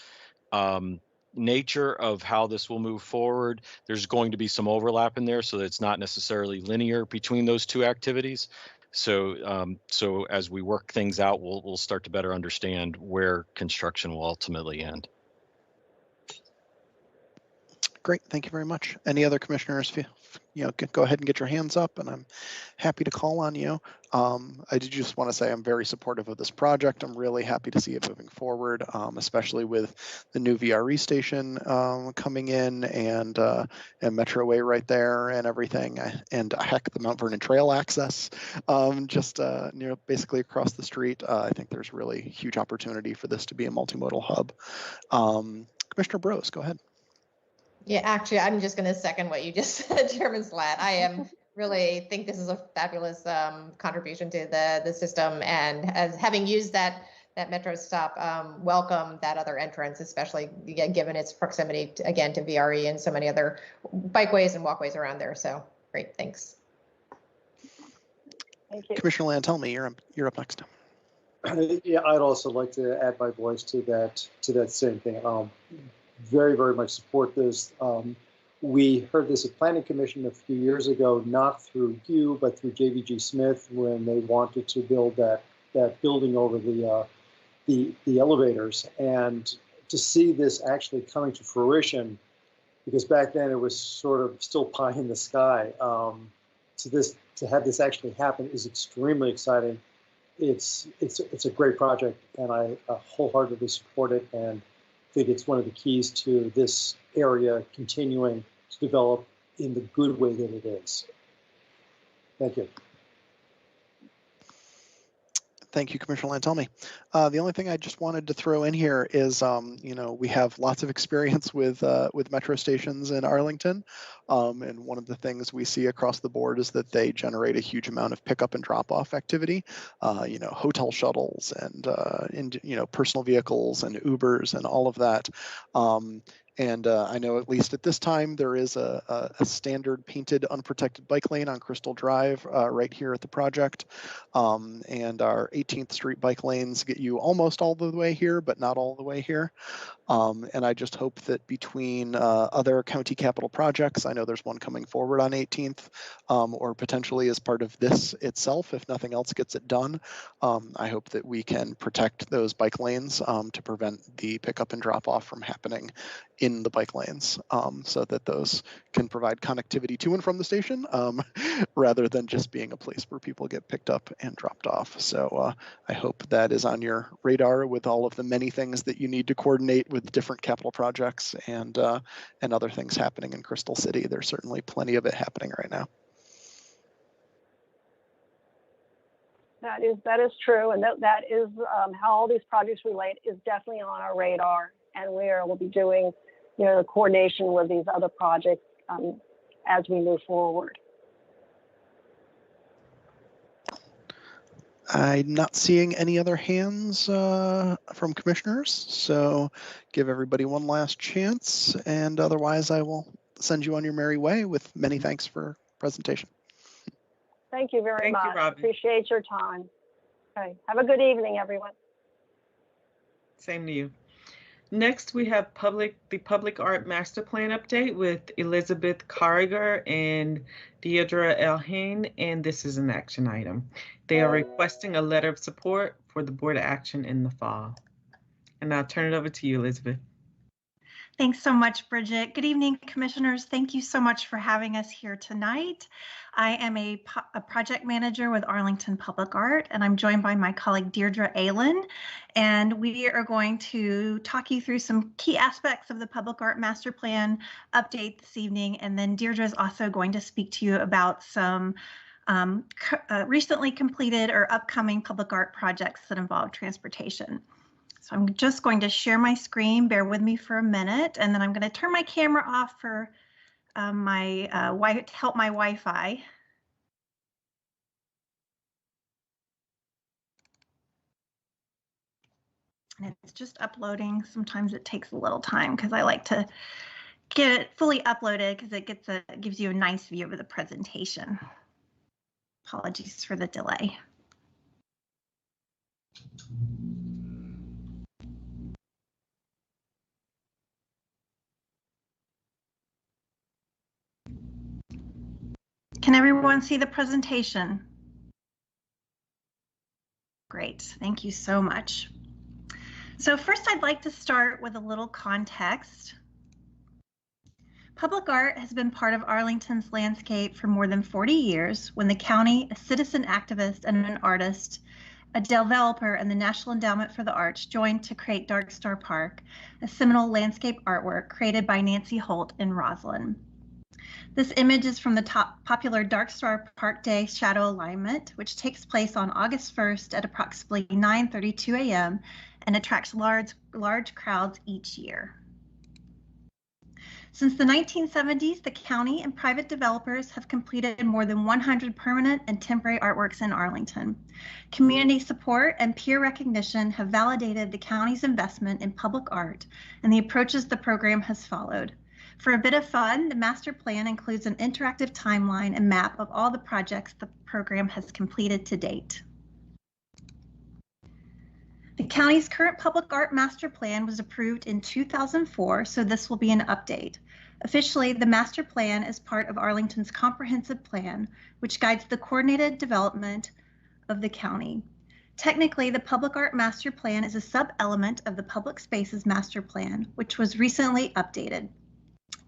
J: nature of how this will move forward, there's going to be some overlap in there, so that it's not necessarily linear between those two activities. So as we work things out, we'll start to better understand where construction will ultimately end.
B: Great, thank you very much. Any other commissioners, go ahead and get your hands up, and I'm happy to call on you. I did just want to say I'm very supportive of this project. I'm really happy to see it moving forward, especially with the new VRE station coming in and Metro A right there and everything, and heck, the Mount Vernon Trail access just basically across the street. I think there's really huge opportunity for this to be a multimodal hub. Commissioner Brose, go ahead.
E: Yeah, actually, I'm just going to second what you just said, Chairman Slatt. I really think this is a fabulous contribution to the system, and as having used that that Metro stop welcome that other entrance, especially given its proximity to, again, to VRE and so many other bikeways and walkways around there. So great, thanks.
I: Thank you.
B: Commissioner Lantelmi, you're up next.
K: Yeah, I'd also like to add my voice to that same thing. Very, very much support this. We heard this at Planning Commission a few years ago, not through you, but through JVG Smith, when they wanted to build that building over the elevators, and to see this actually coming to fruition, because back then it was sort of still pie in the sky. To have this actually happen is extremely exciting. It's a great project, and I wholeheartedly support it, and think it's one of the keys to this area continuing to develop in the good way that it is. Thank you.
B: Thank you, Commissioner Lantelmi. The only thing I just wanted to throw in here is, we have lots of experience with metro stations in Arlington, and one of the things we see across the board is that they generate a huge amount of pickup and drop-off activity. Hotel shuttles and personal vehicles and Ubers and all of that. And I know at least at this time there is a standard painted unprotected bike lane on Crystal Drive right here at the project. And our 18th Street bike lanes get you almost all the way here, but not all the way here. And I just hope that between other county capital projects, I know there's one coming forward on 18th, or potentially as part of this itself, if nothing else gets it done, I hope that we can protect those bike lanes to prevent the pickup and drop off from happening in the bike lanes, so that those can provide connectivity to and from the station, rather than just being a place where people get picked up and dropped off. So I hope that is on your radar with all of the many things that you need to coordinate with different capital projects and other things happening in Crystal City. There's certainly plenty of it happening right now.
I: That is true, and that is how all these projects relate is definitely on our radar, and we'll be doing, the coordination with these other projects as we move forward.
B: I'm not seeing any other hands from commissioners, so give everybody one last chance, and otherwise I will send you on your merry way with many thanks for presentation.
I: Thank you very much.
A: Thank you, Robin.
I: Appreciate your time. Okay. Have a good evening, everyone.
A: Same to you. Next, we have the Public Art Master Plan update with Elizabeth Carriger and Deidre Elhain, and this is an action item. They are requesting a letter of support for the board action in the fall. And I'll turn it over to you, Elizabeth.
L: Thanks so much, Bridget. Good evening, commissioners. Thank you so much for having us here tonight. I am a project manager with Arlington Public Art, and I'm joined by my colleague Deirdre Allen. And we are going to talk you through some key aspects of the Public Art Master Plan update this evening. And then Deirdre is also going to speak to you about some recently completed or upcoming public art projects that involve transportation. So I'm just going to share my screen, bear with me for a minute, and then I'm going to turn my camera off for to help my Wi-Fi. And it's just uploading. Sometimes it takes a little time because I like to get it fully uploaded because it gives you a nice view of the presentation. Apologies for the delay. Can everyone see the presentation? Great, thank you so much. So first I'd like to start with a little context. Public art has been part of Arlington's landscape for more than 40 years when the county, a citizen activist and an artist, a developer, and the National Endowment for the Arts joined to create Dark Star Park, a seminal landscape artwork created by Nancy Holt in Roslyn. This image is from the popular Dark Star Park Day shadow alignment, which takes place on August 1st at approximately 9:32 a.m. and attracts large crowds each year. Since the 1970s, the county and private developers have completed more than 100 permanent and temporary artworks in Arlington. Community support and peer recognition have validated the county's investment in public art and the approaches the program has followed. For a bit of fun, the master plan includes an interactive timeline and map of all the projects the program has completed to date. The county's current public art master plan was approved in 2004, so this will be an update. Officially, the master plan is part of Arlington's comprehensive plan, which guides the coordinated development of the county. Technically, the public art master plan is a sub-element of the public spaces master plan, which was recently updated.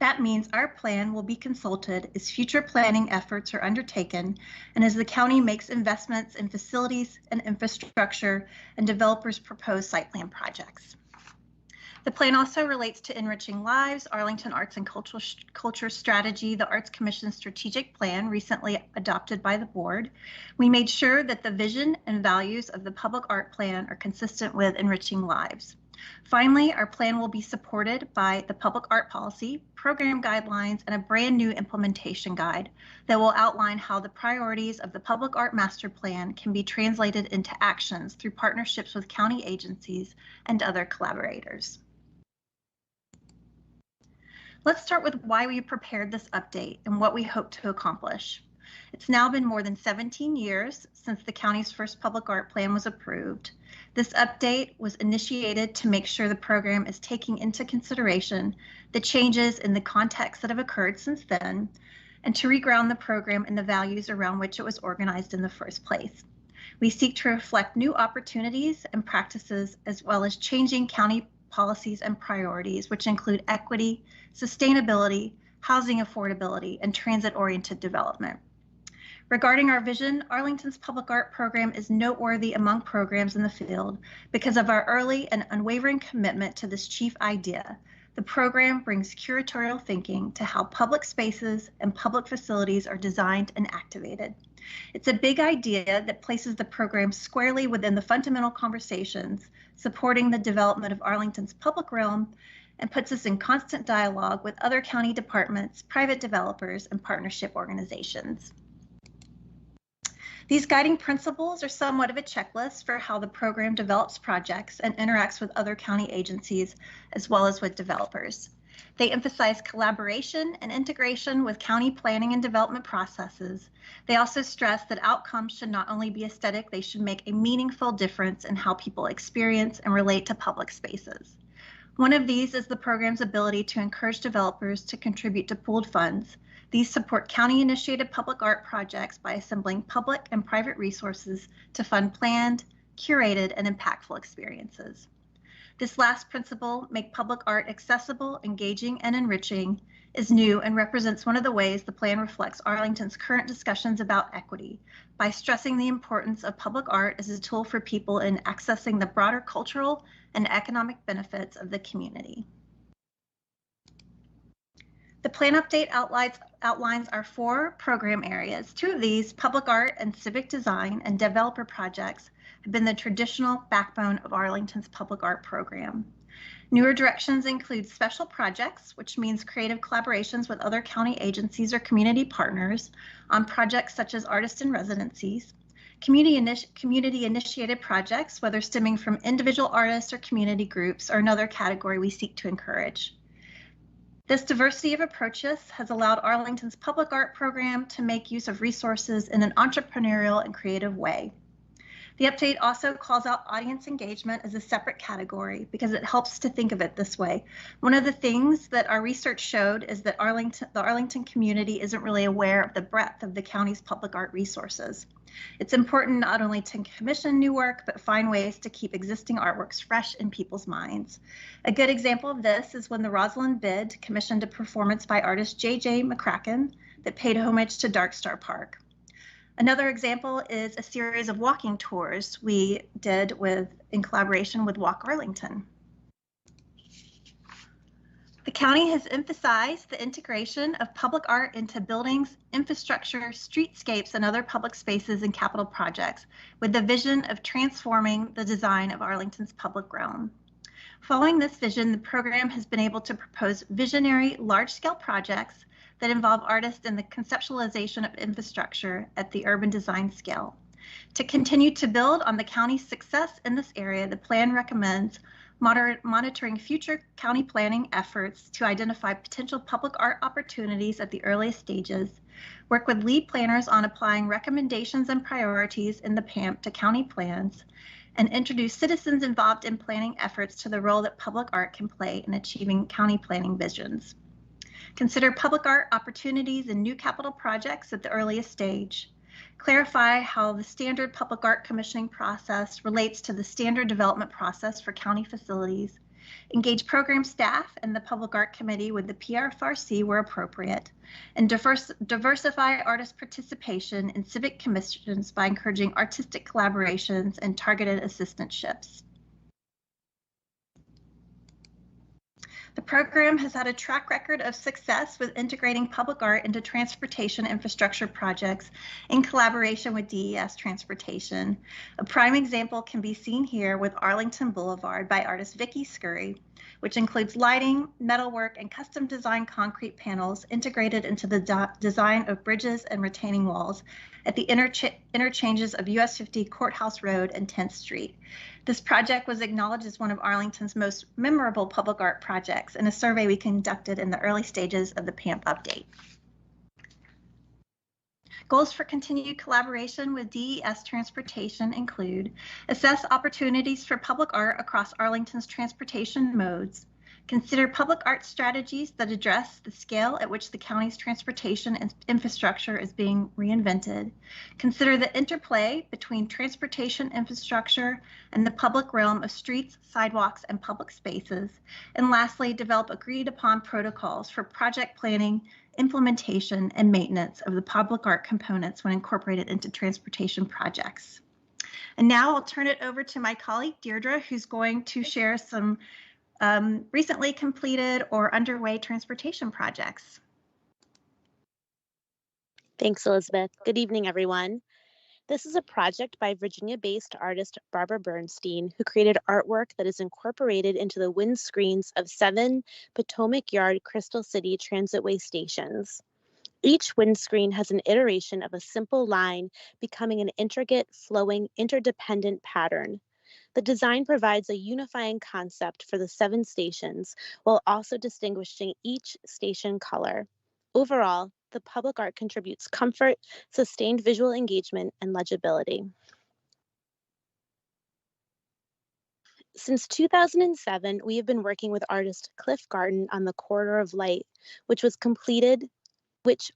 L: That means our plan will be consulted as future planning efforts are undertaken and as the county makes investments in facilities and infrastructure and developers propose site plan projects. The plan also relates to Enriching Lives, Arlington Arts and Culture Strategy, the Arts Commission's strategic plan recently adopted by the board. We made sure that the vision and values of the public art plan are consistent with Enriching Lives. Finally, our plan will be supported by the public art policy, program guidelines, and a brand new implementation guide that will outline how the priorities of the public art master plan can be translated into actions through partnerships with county agencies and other collaborators. Let's start with why we prepared this update and what we hope to accomplish. It's now been more than 17 years since the county's first public art plan was approved. This update was initiated to make sure the program is taking into consideration the changes in the context that have occurred since then, and to reground the program in the values around which it was organized in the first place. We seek to reflect new opportunities and practices, as well as changing county policies and priorities, which include equity, sustainability, housing affordability, and transit-oriented development. Regarding our vision, Arlington's public art program is noteworthy among programs in the field because of our early and unwavering commitment to this chief idea. The program brings curatorial thinking to how public spaces and public facilities are designed and activated. It's a big idea that places the program squarely within the fundamental conversations, supporting the development of Arlington's public realm, and puts us in constant dialogue with other county departments, private developers, and partnership organizations. These guiding principles are somewhat of a checklist for how the program develops projects and interacts with other county agencies, as well as with developers. They emphasize collaboration and integration with county planning and development processes. They also stress that outcomes should not only be aesthetic, they should make a meaningful difference in how people experience and relate to public spaces. One of these is the program's ability to encourage developers to contribute to pooled funds. These support county-initiated public art projects by assembling public and private resources to fund planned, curated, and impactful experiences. This last principle, make public art accessible, engaging, and enriching, is new and represents one of the ways the plan reflects Arlington's current discussions about equity by stressing the importance of public art as a tool for people in accessing the broader cultural and economic benefits of the community. The plan update outlines our 4 program areas. 2 of these, public art and civic design and developer projects, have been the traditional backbone of Arlington's public art program. Newer directions include special projects, which means creative collaborations with other county agencies or community partners on projects such as artist in residencies, community-initiated projects, whether stemming from individual artists or community groups, are another category we seek to encourage. This diversity of approaches has allowed Arlington's public art program to make use of resources in an entrepreneurial and creative way. The update also calls out audience engagement as a separate category because it helps to think of it this way. One of the things that our research showed is that the Arlington community isn't really aware of the breadth of the county's public art resources. It's important not only to commission new work, but find ways to keep existing artworks fresh in people's minds. A good example of this is when the Rosalind Bid commissioned a performance by artist J.J. McCracken that paid homage to Dark Star Park. Another example is a series of walking tours we did in collaboration with Walk Arlington. The county has emphasized the integration of public art into buildings, infrastructure, streetscapes, and other public spaces and capital projects with the vision of transforming the design of Arlington's public realm. Following this vision, the program has been able to propose visionary, large-scale projects that involve artists in the conceptualization of infrastructure at the urban design scale. To continue to build on the county's success in this area, the plan recommends monitoring future county planning efforts to identify potential public art opportunities at the earliest stages, work with lead planners on applying recommendations and priorities in the PAMP to county plans, and introduce citizens involved in planning efforts to the role that public art can play in achieving county planning visions. Consider public art opportunities in new capital projects at the earliest stage. Clarify how the standard public art commissioning process relates to the standard development process for county facilities. Engage program staff and the Public Art Committee with the PRFRC where appropriate, and diversify artist participation in civic commissions by encouraging artistic collaborations and targeted assistantships. The program has had a track record of success with integrating public art into transportation infrastructure projects in collaboration with DES Transportation. A prime example can be seen here with Arlington Boulevard by artist Vicky Scurry, which includes lighting, metalwork, and custom designed concrete panels integrated into the design of bridges and retaining walls at the interchanges of US 50 Courthouse Road and 10th Street. This project was acknowledged as one of Arlington's most memorable public art projects in a survey we conducted in the early stages of the PAMP update. Goals for continued collaboration with DES Transportation include assess opportunities for public art across Arlington's transportation modes, consider public art strategies that address the scale at which the county's transportation infrastructure is being reinvented, consider the interplay between transportation infrastructure and the public realm of streets, sidewalks, and public spaces, and lastly, develop agreed upon protocols for project planning, implementation, and maintenance of the public art components when incorporated into transportation projects. And now I'll turn it over to my colleague Deirdre, who's going to share some recently completed or underway transportation projects.
M: Thanks, Elizabeth. Good evening, everyone. This is a project by Virginia-based artist Barbara Bernstein, who created artwork that is incorporated into the windscreens of 7 Potomac Yard Crystal City Transitway stations. Each windscreen has an iteration of a simple line becoming an intricate, flowing, interdependent pattern. The design provides a unifying concept for the 7 stations while also distinguishing each station color. Overall, the public art contributes comfort, sustained visual engagement, and legibility. Since 2007, we have been working with artist Cliff Garton on the Corridor of Light, which,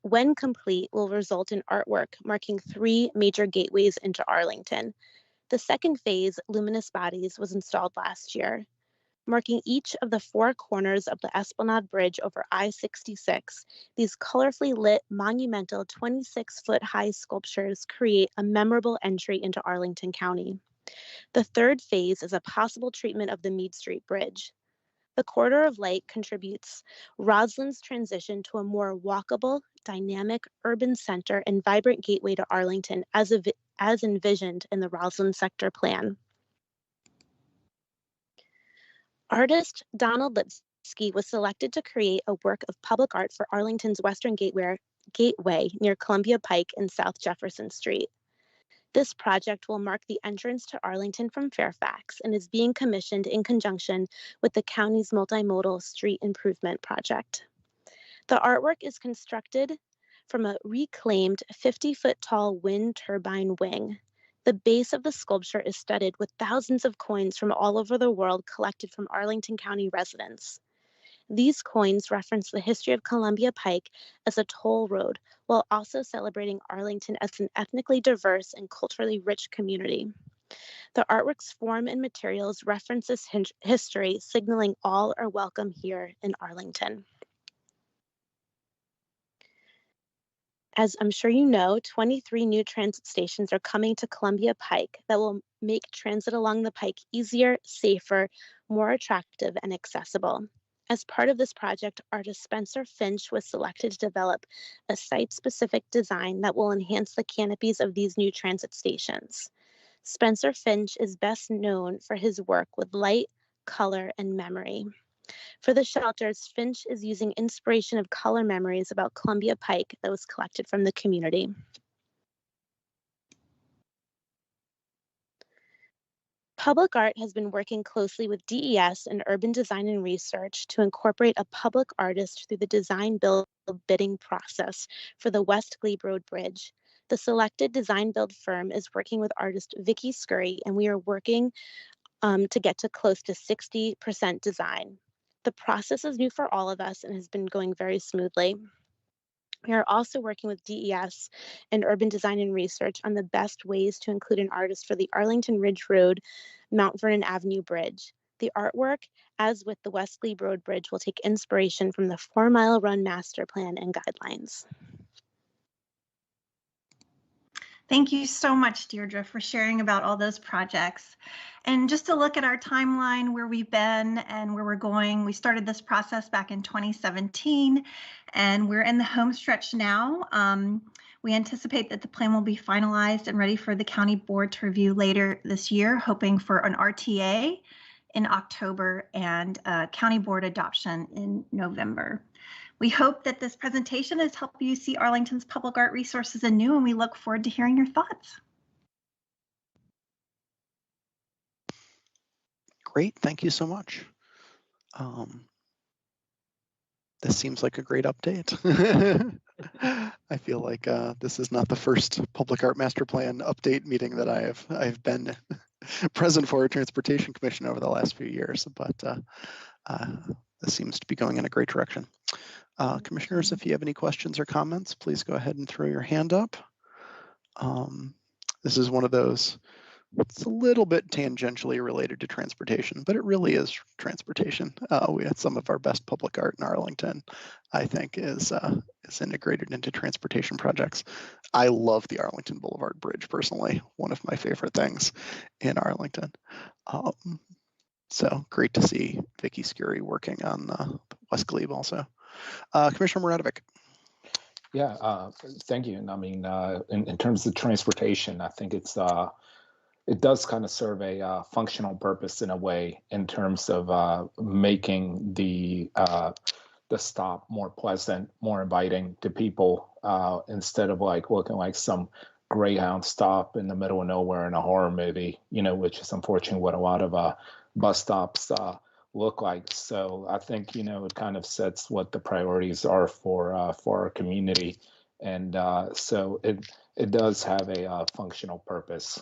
M: when complete, will result in artwork marking 3 major gateways into Arlington. The second phase, Luminous Bodies, was installed last year. Marking each of the 4 corners of the Esplanade Bridge over I-66, these colorfully lit, monumental 26-foot-high sculptures create a memorable entry into Arlington County. The third phase is a possible treatment of the Meade Street Bridge. The Corridor of Light contributes Roslin's transition to a more walkable, dynamic urban center and vibrant gateway to Arlington as envisioned in the Roslyn Sector Plan. Artist Donald Lipsky was selected to create a work of public art for Arlington's Western Gateway near Columbia Pike and South Jefferson Street. This project will mark the entrance to Arlington from Fairfax and is being commissioned in conjunction with the county's multimodal street improvement project. The artwork is constructed from a reclaimed 50-foot-tall wind turbine wing. The base of the sculpture is studded with thousands of coins from all over the world collected from Arlington County residents. These coins reference the history of Columbia Pike as a toll road, while also celebrating Arlington as an ethnically diverse and culturally rich community. The artwork's form and materials reference this history, signaling all are welcome here in Arlington. As I'm sure you know, 23 new transit stations are coming to Columbia Pike that will make transit along the Pike easier, safer, more attractive, and accessible. As part of this project, artist Spencer Finch was selected to develop a site-specific design that will enhance the canopies of these new transit stations. Spencer Finch is best known for his work with light, color, and memory. For the shelters, Finch is using inspiration of color memories about Columbia Pike that was collected from the community. Public Art has been working closely with DES and Urban Design and Research to incorporate a public artist through the design build bidding process for the West Glebe Road Bridge. The selected design build firm is working with artist Vicky Scurry, and we are working to get to close to 60% design. The process is new for all of us and has been going very smoothly. We are also working with DES and Urban Design and Research on the best ways to include an artist for the Arlington Ridge Road, Mount Vernon Avenue Bridge. The artwork, as with the West Glebe Road Bridge, will take inspiration from the 4 Mile Run Master Plan and guidelines.
L: Thank you so much, Deirdre, for sharing about all those projects. And just to look at our timeline, where we've been and where we're going, we started this process back in 2017, and we're in the home stretch now. We anticipate that the plan will be finalized and ready for the county board to review later this year, hoping for an RTA in October and county board adoption in November. We hope that this presentation has helped you see Arlington's public art resources anew, and we look forward to hearing your thoughts.
B: Great, thank you so much. This seems like a great update. I feel like this is not the first public art master plan update meeting that I've been present for at Transportation Commission over the last few years, but this seems to be going in a great direction. Commissioners, if you have any questions or comments, please go ahead and throw your hand up. This is one of those, it's a little bit tangentially related to transportation, but it really is transportation. We had some of our best public art in Arlington, I think, is integrated into transportation projects. I love the Arlington Boulevard Bridge personally, one of my favorite things in Arlington. So great to see Vicky Scurry working on West Glebe also. Commissioner Muradovic.
F: Yeah, thank you. And I mean, in terms of transportation, I think it does kind of serve a functional purpose in a way, in terms of making the stop more pleasant, more inviting to people, instead of like looking like some Greyhound stop in the middle of nowhere in a horror movie, you know, which is unfortunately what a lot of bus stops look like. So I think, you know, it kind of sets what the priorities are for our community, and so it does have a functional purpose.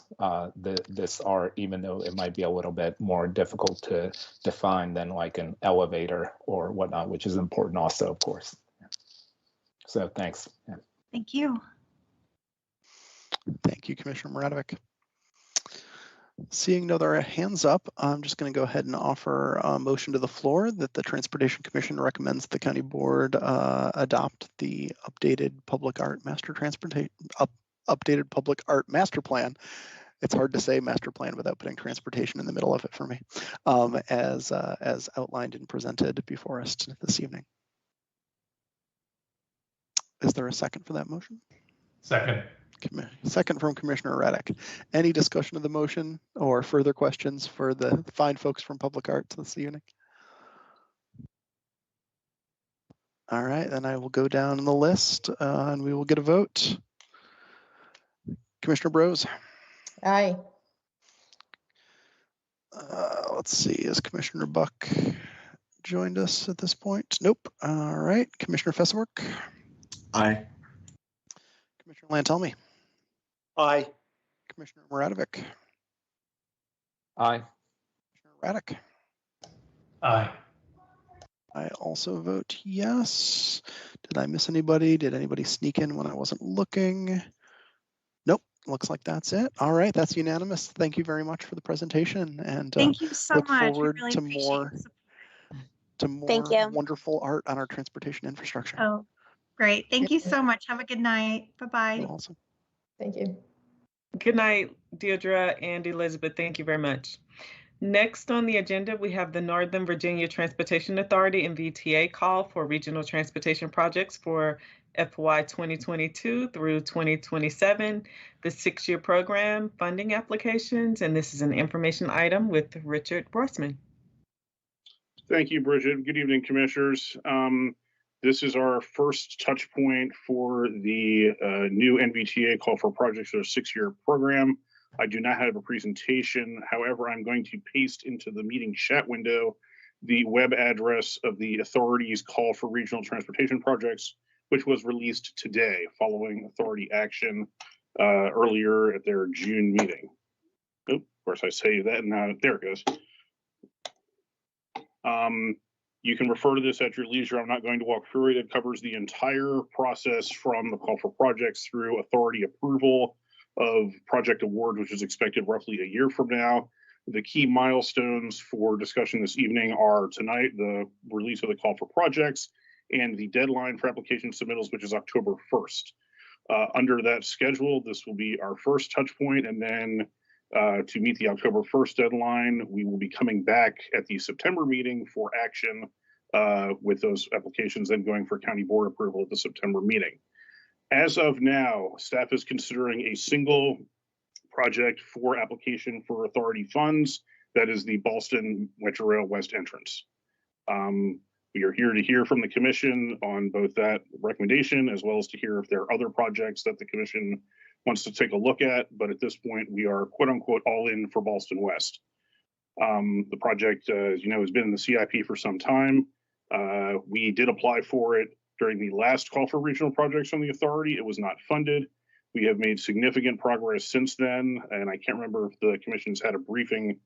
F: This art, even though it might be a little bit more difficult to define than like an elevator or whatnot, which is important also, of course. So thanks. Yeah.
L: Thank you.
B: Thank you, Commissioner Muradovic. Seeing no other hands up, I'm just going to go ahead and offer a motion to the floor that the Transportation Commission recommends the County Board adopt the updated public art master plan. It's hard to say master plan without putting transportation in the middle of it for me, as outlined and presented before us this evening. Is there a second for that motion?
N: Second.
B: Second from Commissioner Reddick. Any discussion of the motion or further questions for the fine folks from Public Arts this evening? All right, then I will go down the list and we will get a vote. Commissioner Brose.
E: Aye.
B: Let's see, is Commissioner Buck joined us at this point? Nope. All right, Commissioner Fesselwork.
N: Aye.
B: Commissioner Lantelmi.
K: Aye.
B: Commissioner Muradovic.
F: Aye.
B: Commissioner Raddick.
N: Aye.
B: I also vote yes. Did I miss anybody? Did anybody sneak in when I wasn't looking? Nope, looks like that's it. All right, that's unanimous. Thank you very much for the presentation, and
L: thank you so
B: look
L: much.
B: forward
L: really
B: to more wonderful art on our transportation infrastructure.
L: Oh, great. Thank you so much. Have a good night. Bye-bye.
B: Awesome.
E: Thank you.
A: Good night, Deirdre and Elizabeth. Thank you very much. Next on the agenda, we have the Northern Virginia Transportation Authority and VTA call for regional transportation projects for FY 2022 through 2027, the 6-year program funding applications, and this is an information item with Richard Broisman.
O: Thank you, Bridget. Good evening, commissioners. This is our first touch point for the new NVTA call for projects for a 6-year program. I do not have a presentation. However, I'm going to paste into the meeting chat window the web address of the authority's call for regional transportation projects, which was released today following authority action earlier at their June meeting. Oh, of course, I saved that, and now there it goes. You can refer to this at your leisure. I'm not going to walk through it. It covers the entire process from the call for projects through authority approval of project award, which is expected roughly a year from now. The key milestones for discussion this evening are tonight, the release of the call for projects and the deadline for application submittals, which is October 1st. Under that schedule, this will be our first touch point, and then to meet the October 1st deadline, we will be coming back at the September meeting for action with those applications, then going for county board approval at the September meeting. As of now, staff is considering a single project for application for authority funds. That is the Ballston Metro Rail West entrance. We are here to hear from the commission on both that recommendation, as well as to hear if there are other projects that the commission wants to take a look at. But at this point, we are quote unquote all in for Ballston West. The project, as you know, has been in the CIP for some time. We did apply for it during the last call for regional projects from the authority. It was not funded. We have made significant progress since then, and I can't remember if the commission's had a briefing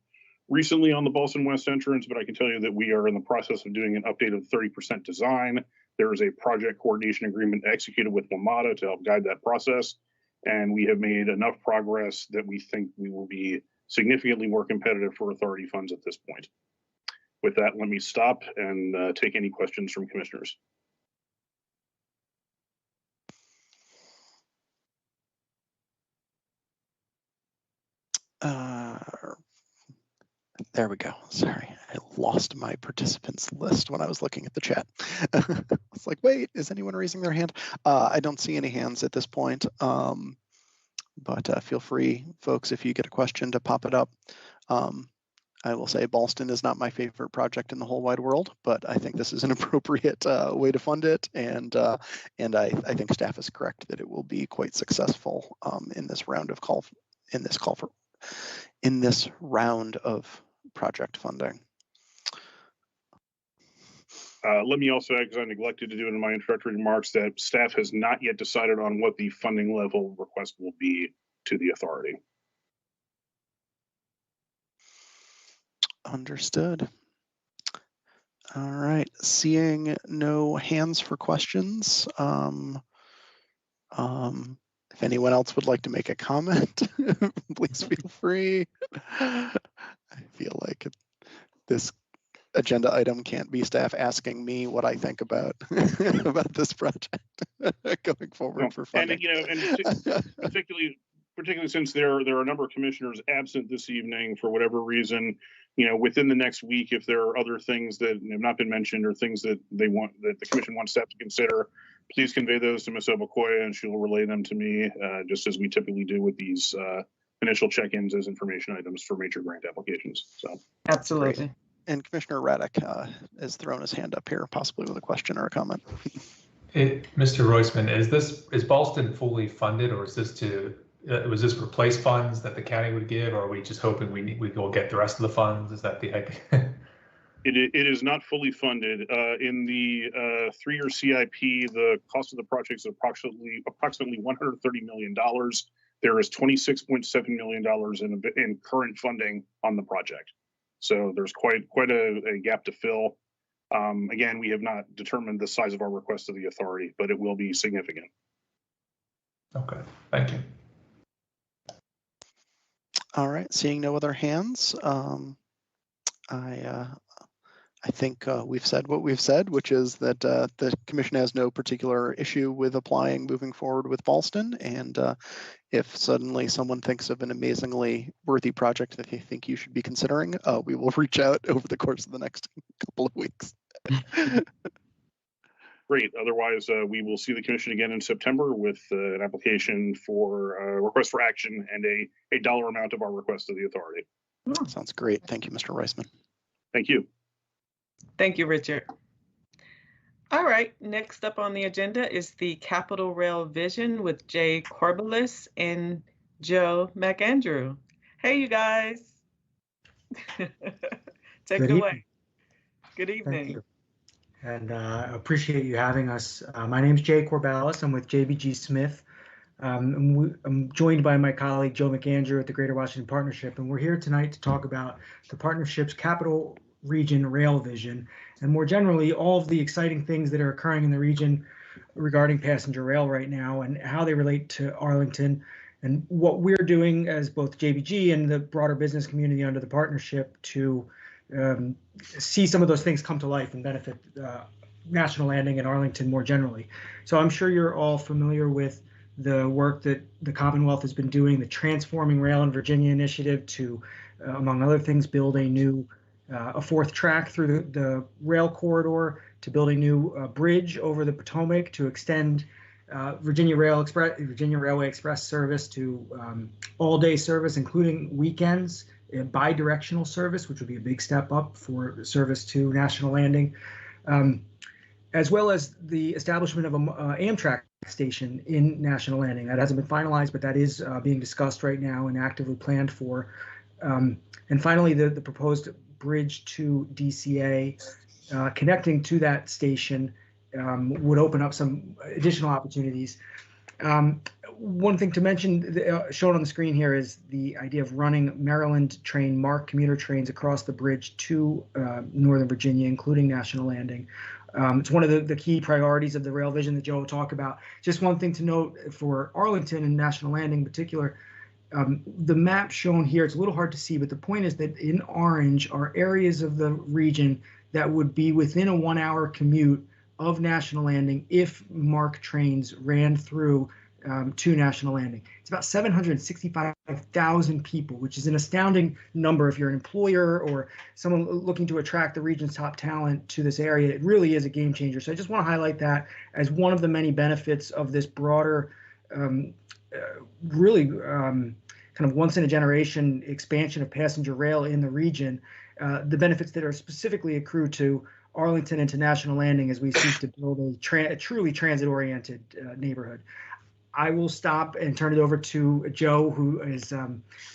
O: recently on the Ballston West entrance, but I can tell you that we are in the process of doing an update of 30% design. There is a project coordination agreement executed with WMATA to help guide that process, and we have made enough progress that we think we will be significantly more competitive for authority funds at this point. With that, let me stop and take any questions from commissioners.
B: There we go. Sorry, I lost my participants list when I was looking at the chat. It's like, wait, is anyone raising their hand? I don't see any hands at this point, but feel free, folks, if you get a question to pop it up. I will say Ballston is not my favorite project in the whole wide world, but I think this is an appropriate way to fund it, and I think staff is correct that it will be quite successful in this round of round of project funding.
O: Let me also add, because I neglected to do it in my introductory remarks, that staff has not yet decided on what the funding level request will be to the authority.
B: Understood. All right, seeing no hands for questions, if anyone else would like to make a comment, please feel free. I feel like this agenda item can't be staff asking me what I think about about this project going forward for funding.
O: And particularly since there are a number of commissioners absent this evening for whatever reason, within the next week, if there are other things that have not been mentioned or things that that the commission wants staff to consider, please convey those to Ms. Obakoya and she will relay them to me, just as we typically do with these initial check-ins as information items for major grant applications. So
A: absolutely.
B: Great. And Commissioner Raddick has thrown his hand up here, possibly with a question or a comment.
N: Mr. Roisman, is Ballston fully funded, or is this was this replace funds that the county would give, or are we just hoping we will get the rest of the funds? Is that the idea?
O: It is not fully funded. In the 3-year CIP, the cost of the project is approximately $130 million. There is $26.7 million in current funding on the project. So there's quite a gap to fill. Again, we have not determined the size of our request to the authority, but it will be significant.
N: Okay, thank you.
B: All right, seeing no other hands, I think we've said what we've said, which is that the commission has no particular issue with moving forward with Ballston. And if suddenly someone thinks of an amazingly worthy project that they think you should be considering, we will reach out over the course of the next couple of weeks.
O: Great. Otherwise, we will see the commission again in September with an application for request for action and a dollar amount of our request to the authority.
B: Sounds great. Thank you, Mr. Reisman.
O: Thank you.
A: Thank you, Richard. All right, next up on the agenda is the Capital Rail Vision with Jay Corbelis and Joe McAndrew. Hey, you guys. Take it away. Good evening.
P: Thank you. And appreciate you having us. My name is Jay Corbelis. I'm with JBG Smith. I'm joined by my colleague Joe McAndrew at the Greater Washington Partnership, and we're here tonight to talk about the partnership's Capital Region Rail Vision, and more generally, all of the exciting things that are occurring in the region regarding passenger rail right now and how they relate to Arlington, and what we're doing as both JBG and the broader business community under the partnership to see some of those things come to life and benefit National Landing and Arlington more generally. So I'm sure you're all familiar with the work that the Commonwealth has been doing, the Transforming Rail in Virginia initiative to, among other things, build a fourth track through the rail corridor, to build a new bridge over the Potomac, to extend Virginia Railway Express service to all-day service, including weekends, bi-directional service, which would be a big step up for service to National Landing, as well as the establishment of an Amtrak station in National Landing. That hasn't been finalized, but that is being discussed right now and actively planned for. And finally, the proposed bridge to DCA connecting to that station would open up some additional opportunities. One thing to mention, shown on the screen here, is the idea of running Maryland train MARC commuter trains across the bridge to Northern Virginia, including National Landing. It's one of the key priorities of the rail vision that Joe will talk about. Just one thing to note for Arlington and National Landing in particular, the map shown here, it's a little hard to see, but the point is that in orange are areas of the region that would be within a 1-hour commute of National Landing if MARC trains ran through to National Landing. It's about 765,000 people, which is an astounding number if you're an employer or someone looking to attract the region's top talent to this area. It really is a game changer. So I just want to highlight that as one of the many benefits of this broader, really kind of once in a generation expansion of passenger rail in the region, the benefits that are specifically accrued to Arlington and to National Landing as we seek to build a truly transit-oriented neighborhood. I will stop and turn it over to Joe, who is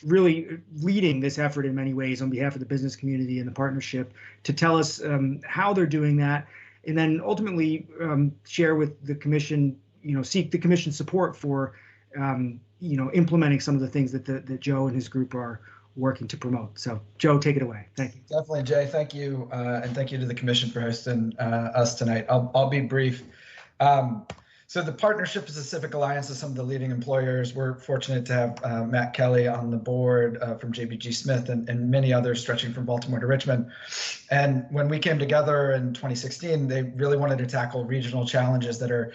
P: really leading this effort in many ways on behalf of the business community and the partnership, to tell us how they're doing that, and then ultimately share with the commission, seek the commission's support for, implementing some of the things that Joe and his group are working to promote. So Joe, take it away. Thank you.
Q: Definitely, Jay. Thank you. And thank you to the commission for hosting us tonight. I'll be brief. So the partnership is a civic alliance of some of the leading employers. We're fortunate to have Matt Kelly on the board from JBG Smith and many others stretching from Baltimore to Richmond. And when we came together in 2016, they really wanted to tackle regional challenges that are,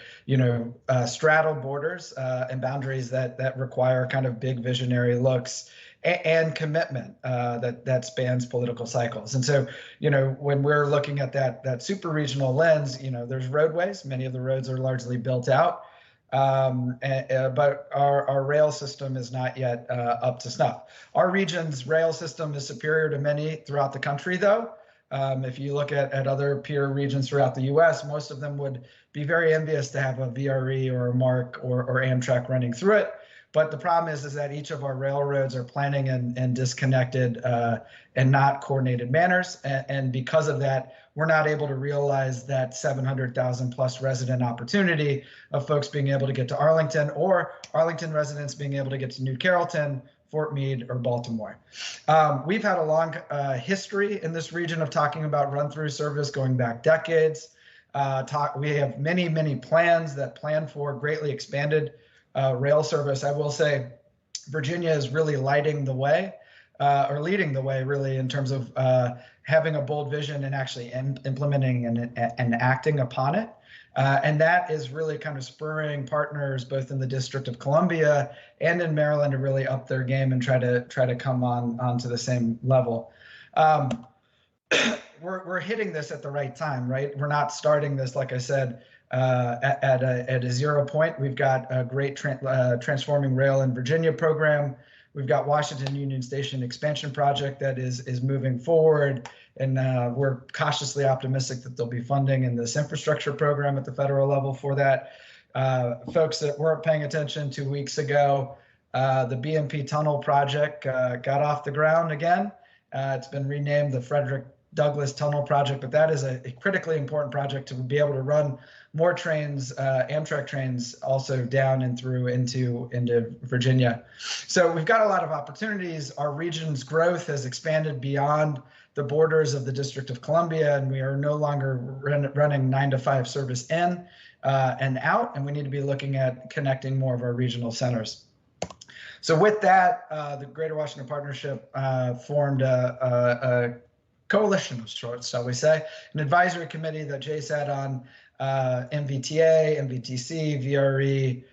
Q: straddle borders and boundaries that require kind of big visionary looks and commitment that spans political cycles. And so, when we're looking at that super regional lens, there's roadways. Many of the roads are largely built out, but our rail system is not yet up to snuff. Our region's rail system is superior to many throughout the country, though. If you look at other peer regions throughout the U.S., most of them would be very envious to have a VRE or a MARC or Amtrak running through it. But the problem is that each of our railroads are planning in disconnected and not coordinated manners. And because of that, we're not able to realize that 700,000 plus resident opportunity of folks being able to get to Arlington, or Arlington residents being able to get to New Carrollton, Fort Meade, or Baltimore. We've had a long history in this region of talking about run-through service going back decades. We have many, many plans that plan for greatly expanded rail service. I will say Virginia is really lighting the way, or leading the way really, in terms of having a bold vision and actually implementing and acting upon it. And that is really kind of spurring partners both in the District of Columbia and in Maryland to really up their game and try to come onto the same level. We're hitting this at the right time, right? We're not starting this, like I said, at a 0 point. We've got a great Transforming Rail in Virginia program We've got Washington Union Station expansion project that is moving forward, and we're cautiously optimistic that there'll be funding in this infrastructure program at the federal level for that. Folks that weren't paying attention 2 weeks ago, the BMP Tunnel project got off the ground again. It's been renamed the Frederick Douglass Tunnel Project, but that is a critically important project to be able to run more trains, Amtrak trains, also down and through into Virginia. So we've got a lot of opportunities. Our region's growth has expanded beyond the borders of the District of Columbia, and we are no longer running 9-to-5 service in and out, and we need to be looking at connecting more of our regional centers. So with that, the Greater Washington Partnership formed a coalition of sorts, shall we say, an advisory committee that Jay sat on, MVTA, MVTC, VRE,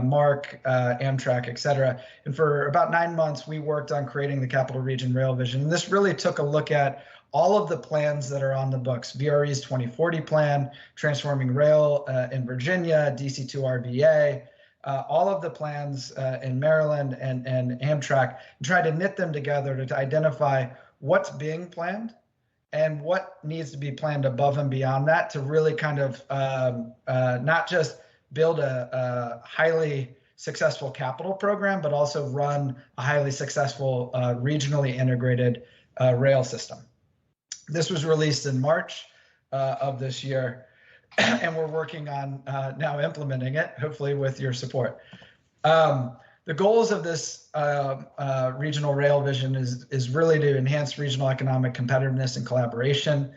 Q: MARC, Amtrak, et cetera. And for about 9 months, we worked on creating the Capital Region Rail Vision. And this really took a look at all of the plans that are on the books: VRE's 2040 plan, transforming rail in Virginia, DC2 RBA, all of the plans in Maryland and Amtrak, and try to knit them together to identify what's being planned and what needs to be planned above and beyond that to really kind of not just build a highly successful capital program, but also run a highly successful regionally integrated rail system. This was released in March of this year, and we're working on now implementing it, hopefully with your support. The goals of this regional rail vision is really to enhance regional economic competitiveness and collaboration,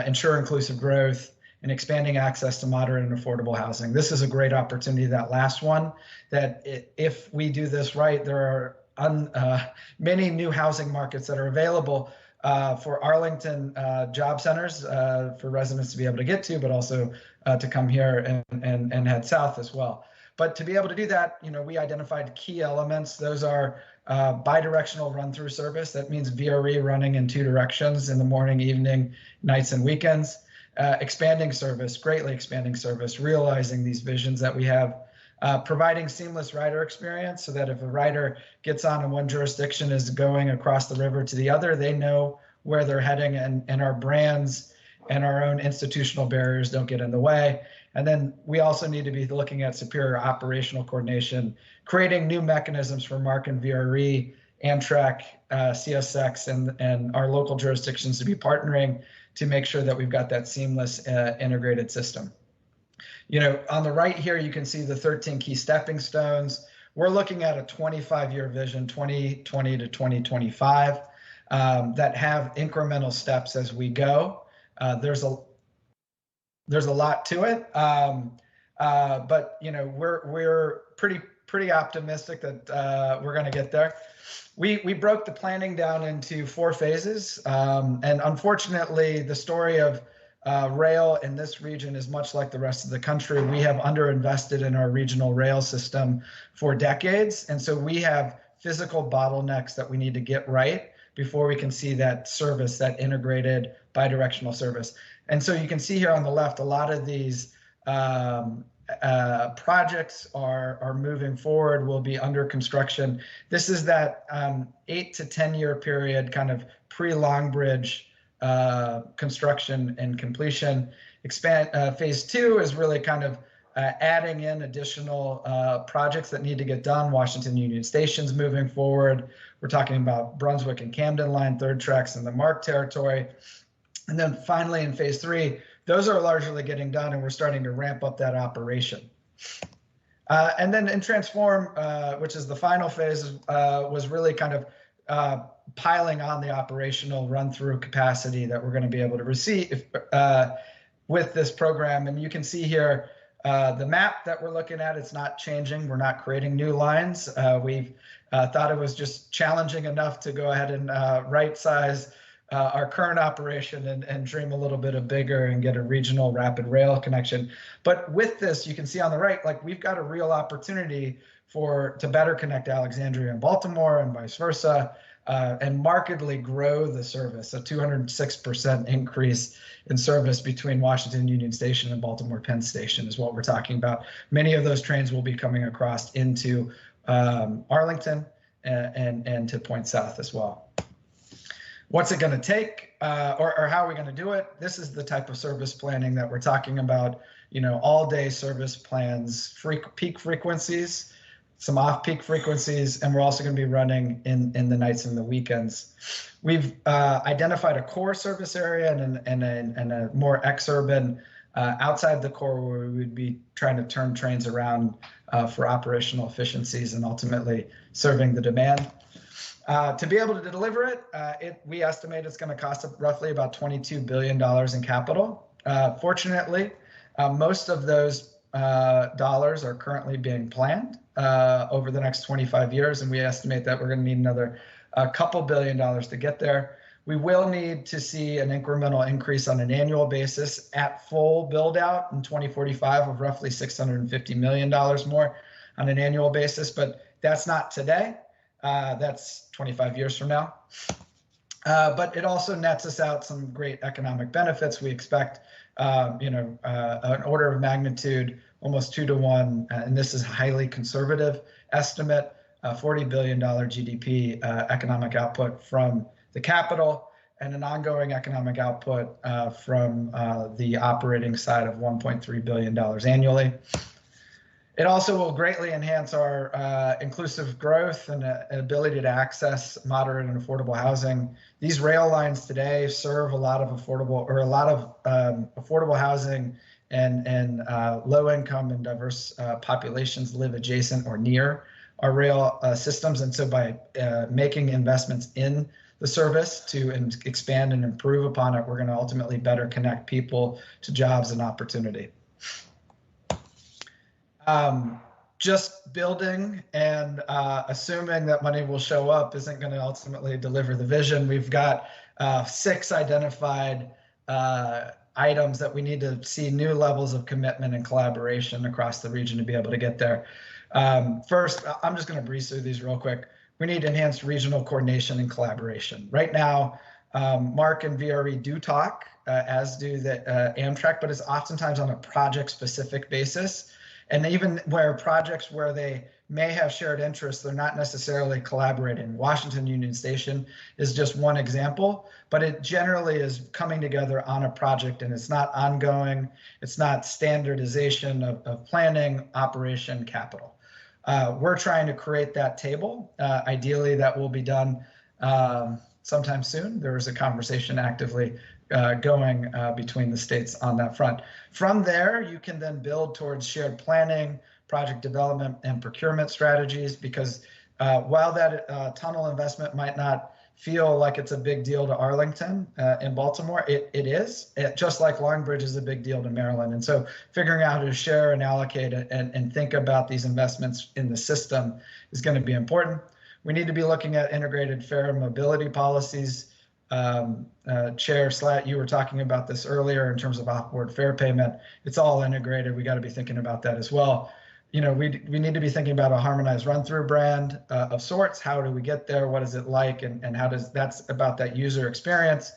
Q: ensure inclusive growth, and expanding access to moderate and affordable housing. This is a great opportunity, that last one, that if we do this right, there are many new housing markets that are available for Arlington job centers for residents to be able to get to, but also to come here and head south as well. But to be able to do that, we identified key elements. Those are bidirectional run-through service. That means VRE running in 2 directions in the morning, evening, nights, and weekends. Expanding service, greatly expanding service, realizing these visions that we have. Providing seamless rider experience so that if a rider gets on in one jurisdiction is going across the river to the other, they know where they're heading, and our brands and our own institutional barriers don't get in the way. And then we also need to be looking at superior operational coordination, creating new mechanisms for MARC and VRE, Amtrak, CSX, and our local jurisdictions to be partnering to make sure that we've got that seamless integrated system. On the right here, you can see the 13 key stepping stones. We're looking at a 25-year vision, 2020 to 2025, that have incremental steps as we go. There's a lot to it, but we're pretty optimistic that we're going to get there. We broke the planning down into 4 phases, and unfortunately, the story of rail in this region is much like the rest of the country. We have underinvested in our regional rail system for decades, and so we have physical bottlenecks that we need to get right before we can see that service, that integrated bidirectional service. And so you can see here on the left, a lot of these projects are moving forward, will be under construction. This is that 8 to 10 year period, kind of pre-Long Bridge construction and completion. Phase 2 is really kind of adding in additional projects that need to get done. Washington Union Station's moving forward. We're talking about Brunswick and Camden Line, 3rd tracks in the MARC territory. And then finally in phase 3, those are largely getting done, and we're starting to ramp up that operation. And then in Transform, which is the final phase, was really kind of piling on the operational run-through capacity that we're going to be able to receive with this program. And you can see here the map that we're looking at. It's not changing. We're not creating new lines. We've thought it was just challenging enough to go ahead and right-size our current operation and dream a little bit of bigger and get a regional rapid rail connection. But with this, you can see on the right, like, we've got a real opportunity to better connect Alexandria and Baltimore and vice versa, and markedly grow the service. A 206% increase in service between Washington Union Station and Baltimore Penn Station is what we're talking about. Many of those trains will be coming across into Arlington and to point south as well. What's it going to take, or how are we going to do it? This is the type of service planning that we're talking about. All-day service plans, peak frequencies, some off-peak frequencies, and we're also going to be running in the nights and the weekends. We've identified a core service area and a more exurban outside the core, where we would be trying to turn trains around for operational efficiencies and ultimately serving the demand. To be able to deliver it, we estimate it's going to cost roughly about $22 billion in capital. Fortunately, most of those dollars are currently being planned over the next 25 years, and we estimate that we're going to need another couple $2 billion to get there. We will need to see an incremental increase on an annual basis at full build out in 2045 of roughly $650 million more on an annual basis, but that's not today. That's 25 years from now. But it also nets us out some great economic benefits. We expect, an order of magnitude, almost 2 to 1, and this is a highly conservative estimate, $40 billion GDP economic output from the capital, and an ongoing economic output from the operating side of $1.3 billion annually. It also will greatly enhance our inclusive growth and ability to access moderate and affordable housing. These rail lines today serve a lot of affordable housing, and low-income and diverse populations live adjacent or near our rail systems. And so by making investments in the service to expand and improve upon it, we're going to ultimately better connect people to jobs and opportunity. Just building and assuming that money will show up isn't going to ultimately deliver the vision. We've got 6 identified items that we need to see new levels of commitment and collaboration across the region to be able to get there. First, I'm just going to breeze through these real quick. We need enhanced regional coordination and collaboration. Right now, Mark and VRE do talk, as do the Amtrak, but it's oftentimes on a project-specific basis. And even where projects where they may have shared interests, they're not necessarily collaborating. Washington Union Station is just one example, but it generally is coming together on a project, and it's not ongoing. It's not standardization of planning, operation, capital. We're trying to create that table. Ideally, that will be done sometime soon. There is a conversation actively going between the states on that front. From there, you can then build towards shared planning, project development, and procurement strategies, because while that tunnel investment might not feel like it's a big deal to Arlington in Baltimore, it is, just like Long Bridge is a big deal to Maryland. And so figuring out how to share and allocate it and think about these investments in the system is going to be important. We need to be looking at integrated fare mobility policies. Chair Slatt, you were talking about this earlier in terms of off-board fare payment. It's all integrated. We got to be thinking about that as well. We need to be thinking about a harmonized run-through brand of sorts. How do we get there? What is it like? And how does that's about that user experience,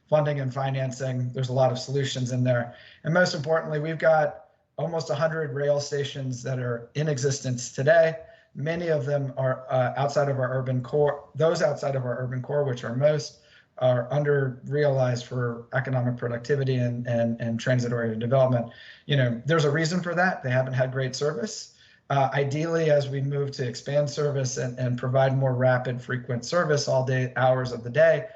Q: funding and financing. There's a lot of solutions in there. And most importantly, we've got almost 100 rail stations that are in existence today. Many of them are outside of our urban core. Those outside of our urban core, which are most, are under-realized for economic productivity and transit-oriented development. There's a reason for that. They haven't had great service. Ideally, as we move to expand service and provide more rapid, frequent service all day, hours of the day,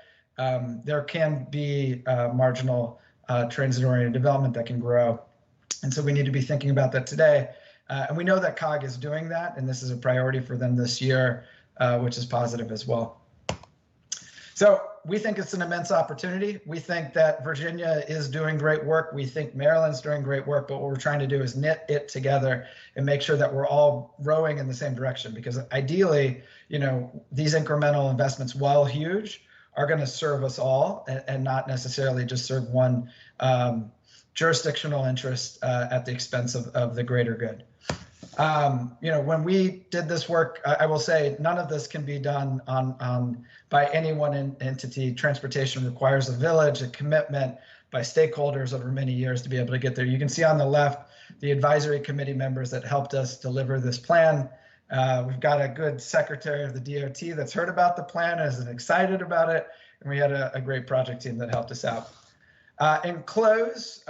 Q: there can be marginal transit-oriented development that can grow. And so we need to be thinking about that today. And we know that COG is doing that, and this is a priority for them this year, which is positive as well. So we think it's an immense opportunity. We think that Virginia is doing great work. We think Maryland's doing great work, but what we're trying to do is knit it together and make sure that we're all rowing in the same direction, because ideally, these incremental investments, while huge, are going to serve us all and not necessarily just serve one jurisdictional interest at the expense of the greater good. When we did this work, I will say none of this can be done by any one entity. Transportation requires a village, a commitment by stakeholders over many years to be able to get there. You can see on the left the advisory committee members that helped us deliver this plan. We've got a good secretary of the DOT that's heard about the plan, is excited about it, and we had a great project team that helped us out. In close,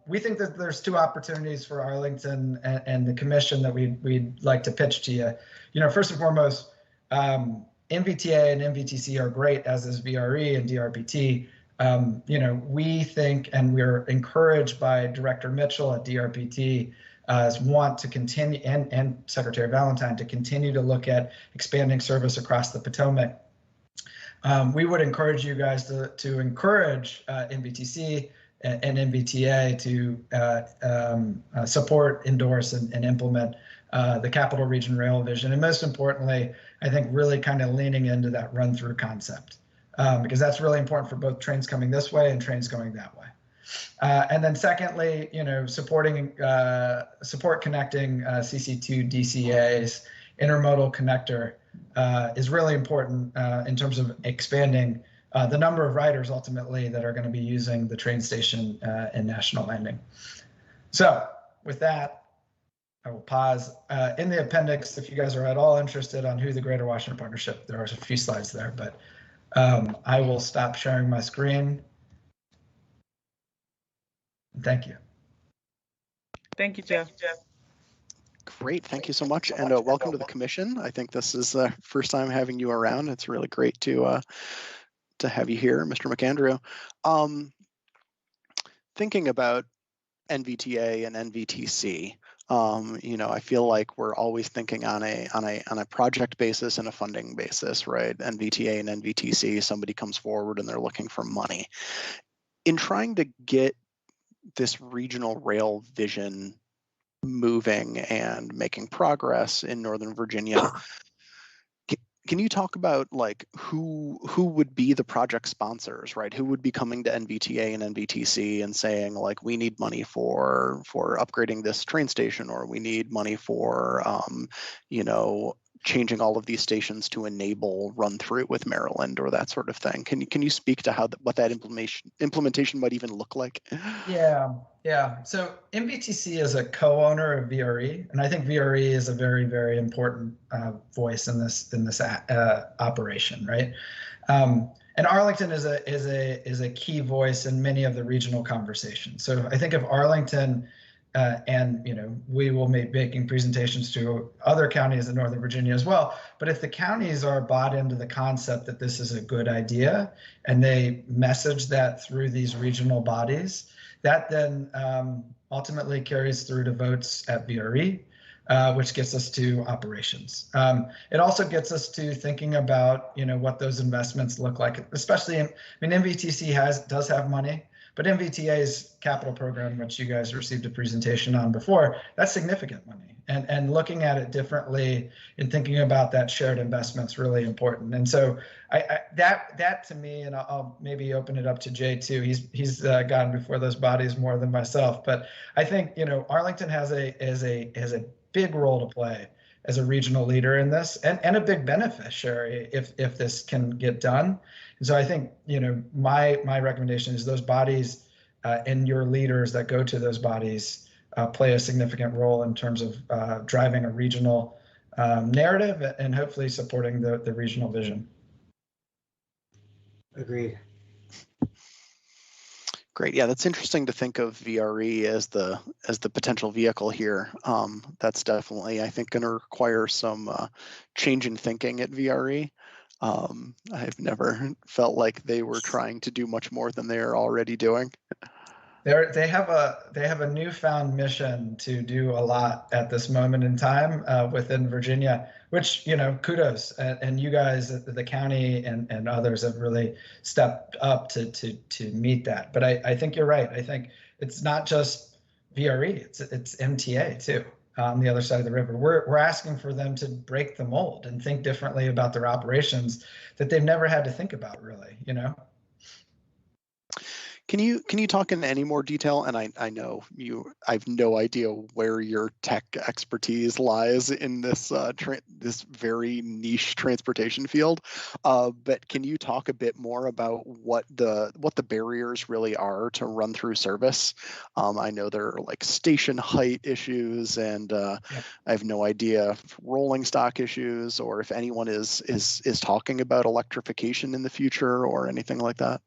Q: we think that there's two opportunities for Arlington and the commission that we'd like to pitch to you. You know, first and foremost, MVTA and MVTC are great, as is VRE and DRPT. You know, we think, and we're encouraged by Director Mitchell at DRPT, want to continue, and Secretary Valentine, to continue to look at expanding service across the Potomac. We would encourage you guys to encourage MVTC and MVTA to support, endorse, and implement the Capital Region Rail Vision. And most importantly, I think really kind of leaning into that run-through concept, because that's really important for both trains coming this way and trains going that way. And then secondly, you know, support connecting CC2 DCA's intermodal connector is really important in terms of expanding the number of riders ultimately that are going to be using the train station in National Landing. So with that, I will pause. In the appendix, if you guys are at all interested on who the Greater Washington Partnership, there are a few slides there, but I will stop sharing my screen. Thank you.
A: Thank you, Jeff.
B: Great, thank you so much, and welcome to the commission. I think this is the first time having you around. It's really great to have you here, Mr. McAndrew. Thinking about NVTA and NVTC, you know, I feel like we're always thinking on a project basis and a funding basis, right? NVTA and NVTC, somebody comes forward and they're looking for money. In trying to get this regional rail vision moving and making progress in Northern Virginia, can you talk about like who would be the project sponsors, right? Who would be coming to NVTA and NVTC and saying like, we need money for upgrading this train station, or we need money for you know, changing all of these stations to enable run through with Maryland or that sort of thing? Can you speak to how what that implementation might even look like?
Q: Yeah. So MVTC is a co-owner of VRE, and I think VRE is a very, very important voice in this operation, right? And Arlington is a key voice in many of the regional conversations. So I think if Arlington and, you know, we will be making presentations to other counties in Northern Virginia as well. But if the counties are bought into the concept that this is a good idea and they message that through these regional bodies, that then ultimately carries through to votes at VRE, which gets us to operations. It also gets us to thinking about, you know, what those investments look like, especially MVTC does have money. But MVTA's capital program, which you guys received a presentation on before, that's significant money. And looking at it differently and thinking about that shared investment is really important. And so that to me, and I'll maybe open it up to Jay too. He's gotten before those bodies more than myself. But I think, you know, Arlington has a big role to play as a regional leader in this, and a big beneficiary if this can get done. And so I think, you know, my recommendation is those bodies and your leaders that go to those bodies play a significant role in terms of driving a regional narrative and hopefully supporting the regional vision.
P: Agreed.
B: Great. Yeah, that's interesting to think of VRE as the potential vehicle here. That's definitely, I think, going to require some change in thinking at VRE. I've never felt like they were trying to do much more than they're already doing.
Q: They have a newfound mission to do a lot at this moment in time within Virginia, which, you know, kudos, and you guys at the county and others have really stepped up to meet that. But I think you're right. I think it's not just VRE, it's MTA too. On the other side of the river, we're asking for them to break the mold and think differently about their operations that they've never had to think about, really, you know.
B: Can you talk in any more detail? And I know I have no idea where your tech expertise lies in this this very niche transportation field. But can you talk a bit more about what the barriers really are to run through service? I know there are like station height issues, and I have no idea if rolling stock issues, or if anyone is talking about electrification in the future or anything like that.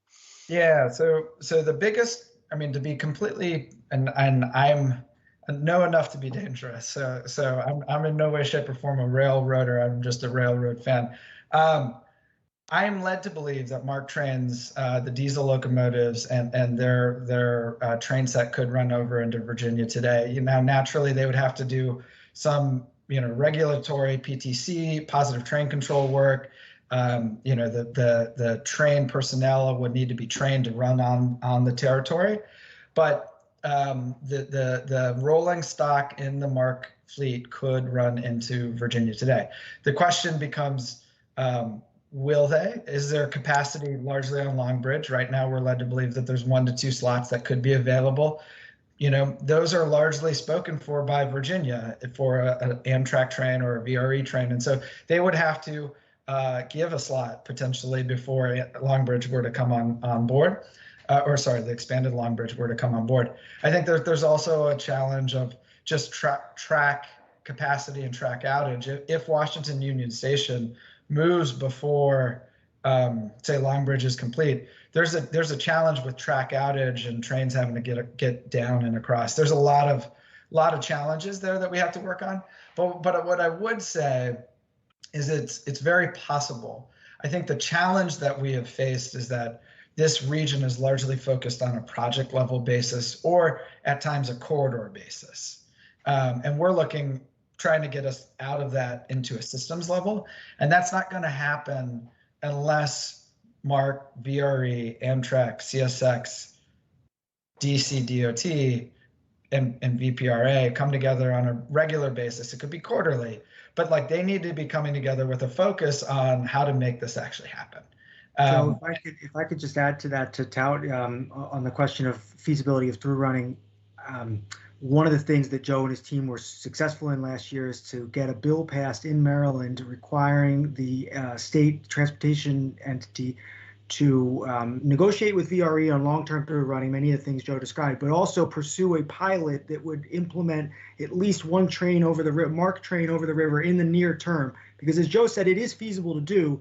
Q: Yeah, so the biggest, I mean, to be completely, and I'm know enough to be dangerous. So I'm in no way, shape, or form a railroader. I'm just a railroad fan. I am led to believe that MARC trains, the diesel locomotives, and their train set could run over into Virginia today. Naturally, they would have to do some, regulatory PTC, positive train control work. The train personnel would need to be trained to run on the territory, but the rolling stock in the MARC fleet could run into Virginia today. The question becomes, will they? Is there capacity largely on Long Bridge? Right now, we're led to believe that there's 1 to 2 slots that could be available. Those are largely spoken for by Virginia for an Amtrak train or a VRE train, and so they would have to give a slot potentially before Long Bridge were to come on board, the expanded Long Bridge were to come on board. I think there's also a challenge of just track capacity and track outage. If Washington Union Station moves before, say, Long Bridge is complete, there's a challenge with track outage and trains having to get down and across. There's a lot of challenges there that we have to work on. But what I would say is it's very possible. I think the challenge that we have faced is that this region is largely focused on a project level basis, or at times a corridor basis. And we're trying to get us out of that into a systems level. And that's not going to happen unless MARC, VRE, Amtrak, CSX, DC DOT, and VPRA come together on a regular basis. It could be quarterly, but they need to be coming together with a focus on how to make this actually happen.
P: So if I could just add to that, to tout on the question of feasibility of through running, one of the things that Joe and his team were successful in last year is to get a bill passed in Maryland requiring the state transportation entity to negotiate with VRE on long-term through running, many of the things Joe described, but also pursue a pilot that would implement at least 1 train over the MARC train over the river in the near term. Because as Joe said, it is feasible to do.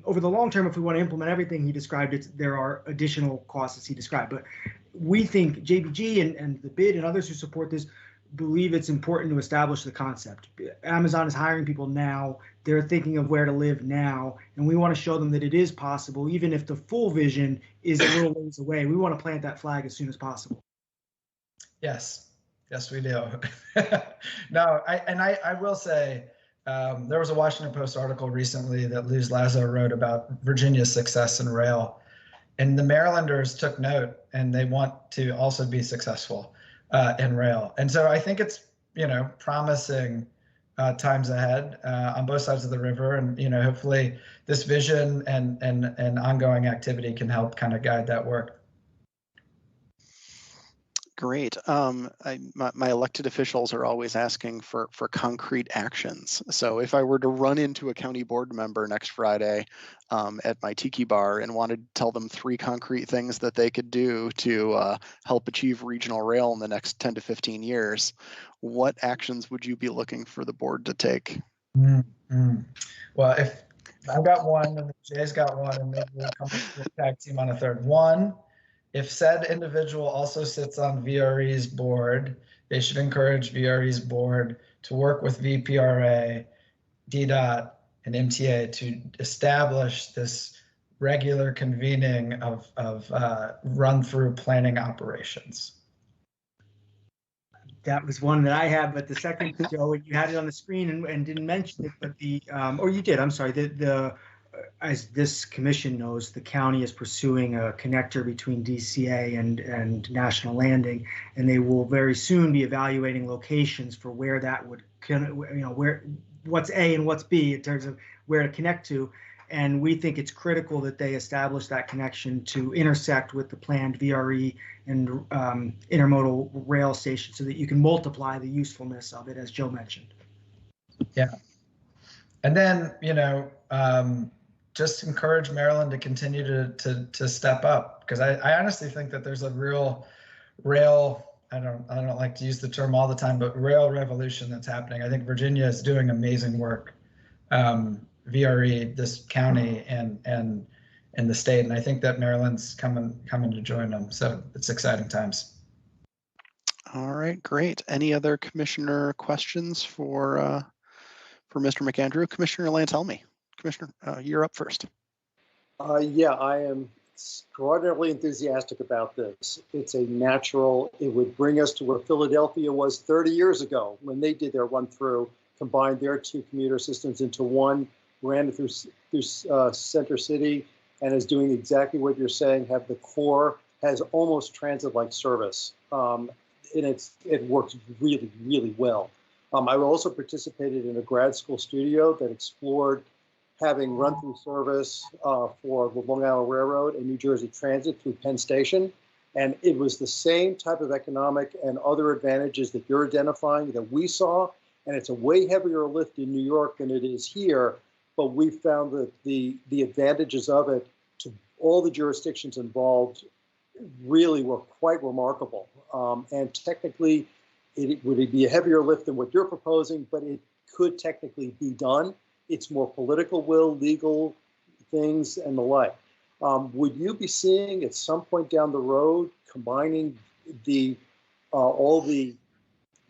P: Over the long term, if we want to implement everything he described, there are additional costs as he described. But we think JBG and the BID and others who support this believe it's important to establish the concept. Amazon is hiring people now. They're thinking of where to live now. And we want to show them that it is possible, even if the full vision is a little ways away. We want to plant that flag as soon as possible.
Q: Yes, we do. No, I will say, there was a Washington Post article recently that Luz Lazo wrote about Virginia's success in rail. And the Marylanders took note, and they want to also be successful in rail. And so I think it's, promising times ahead on both sides of the river. And, hopefully this vision and ongoing activity can help kind of guide that work.
B: Great. My elected officials are always asking for concrete actions. So if I were to run into a county board member next Friday at my tiki bar and wanted to tell them 3 concrete things that they could do to help achieve regional rail in the next 10 to 15 years, what actions would you be looking for the board to take?
Q: Mm-hmm. Well, if I've got one and Jay's got one, and maybe we'll come to a tag team on a third one. If said individual also sits on VRE's board, they should encourage VRE's board to work with VPRA, DDOT, and MTA to establish this regular convening of run-through planning operations.
P: That was one that I had, but the second, Joe, you had it on the screen and didn't mention it, but or you did, I'm sorry, as this commission knows, the county is pursuing a connector between DCA and National Landing, and they will very soon be evaluating locations for where that would, what's A and what's B in terms of where to connect to. And we think it's critical that they establish that connection to intersect with the planned VRE and intermodal rail station so that you can multiply the usefulness of it, as Joe mentioned.
Q: Yeah. And then, just encourage Maryland to continue to step up, because I honestly think that there's a real rail, I don't like to use the term all the time, but rail revolution that's happening. I think Virginia is doing amazing work, VRE, this county and the state, and I think that Maryland's coming to join them. So it's exciting times.
B: All right, great. Any other commissioner questions for Mr. McAndrew? Commissioner Lantelmi. Commissioner, you're up first.
K: Yeah, I am extraordinarily enthusiastic about this. It's a natural, it would bring us to where Philadelphia was 30 years ago when they did their run through, combined their two commuter systems into one, ran it through Center City, and is doing exactly what you're saying, have the core, has almost transit-like service. And it works really, really well. I also participated in a grad school studio that explored having run-through service for the Long Island Railroad and New Jersey Transit through Penn Station. And it was the same type of economic and other advantages that you're identifying that we saw. And it's a way heavier lift in New York than it is here. But we found that the advantages of it to all the jurisdictions involved really were quite remarkable. And technically, it would be a heavier lift than what you're proposing, but it could technically be done. It's more political will, legal things, and the like. Would you be seeing at some point down the road combining all the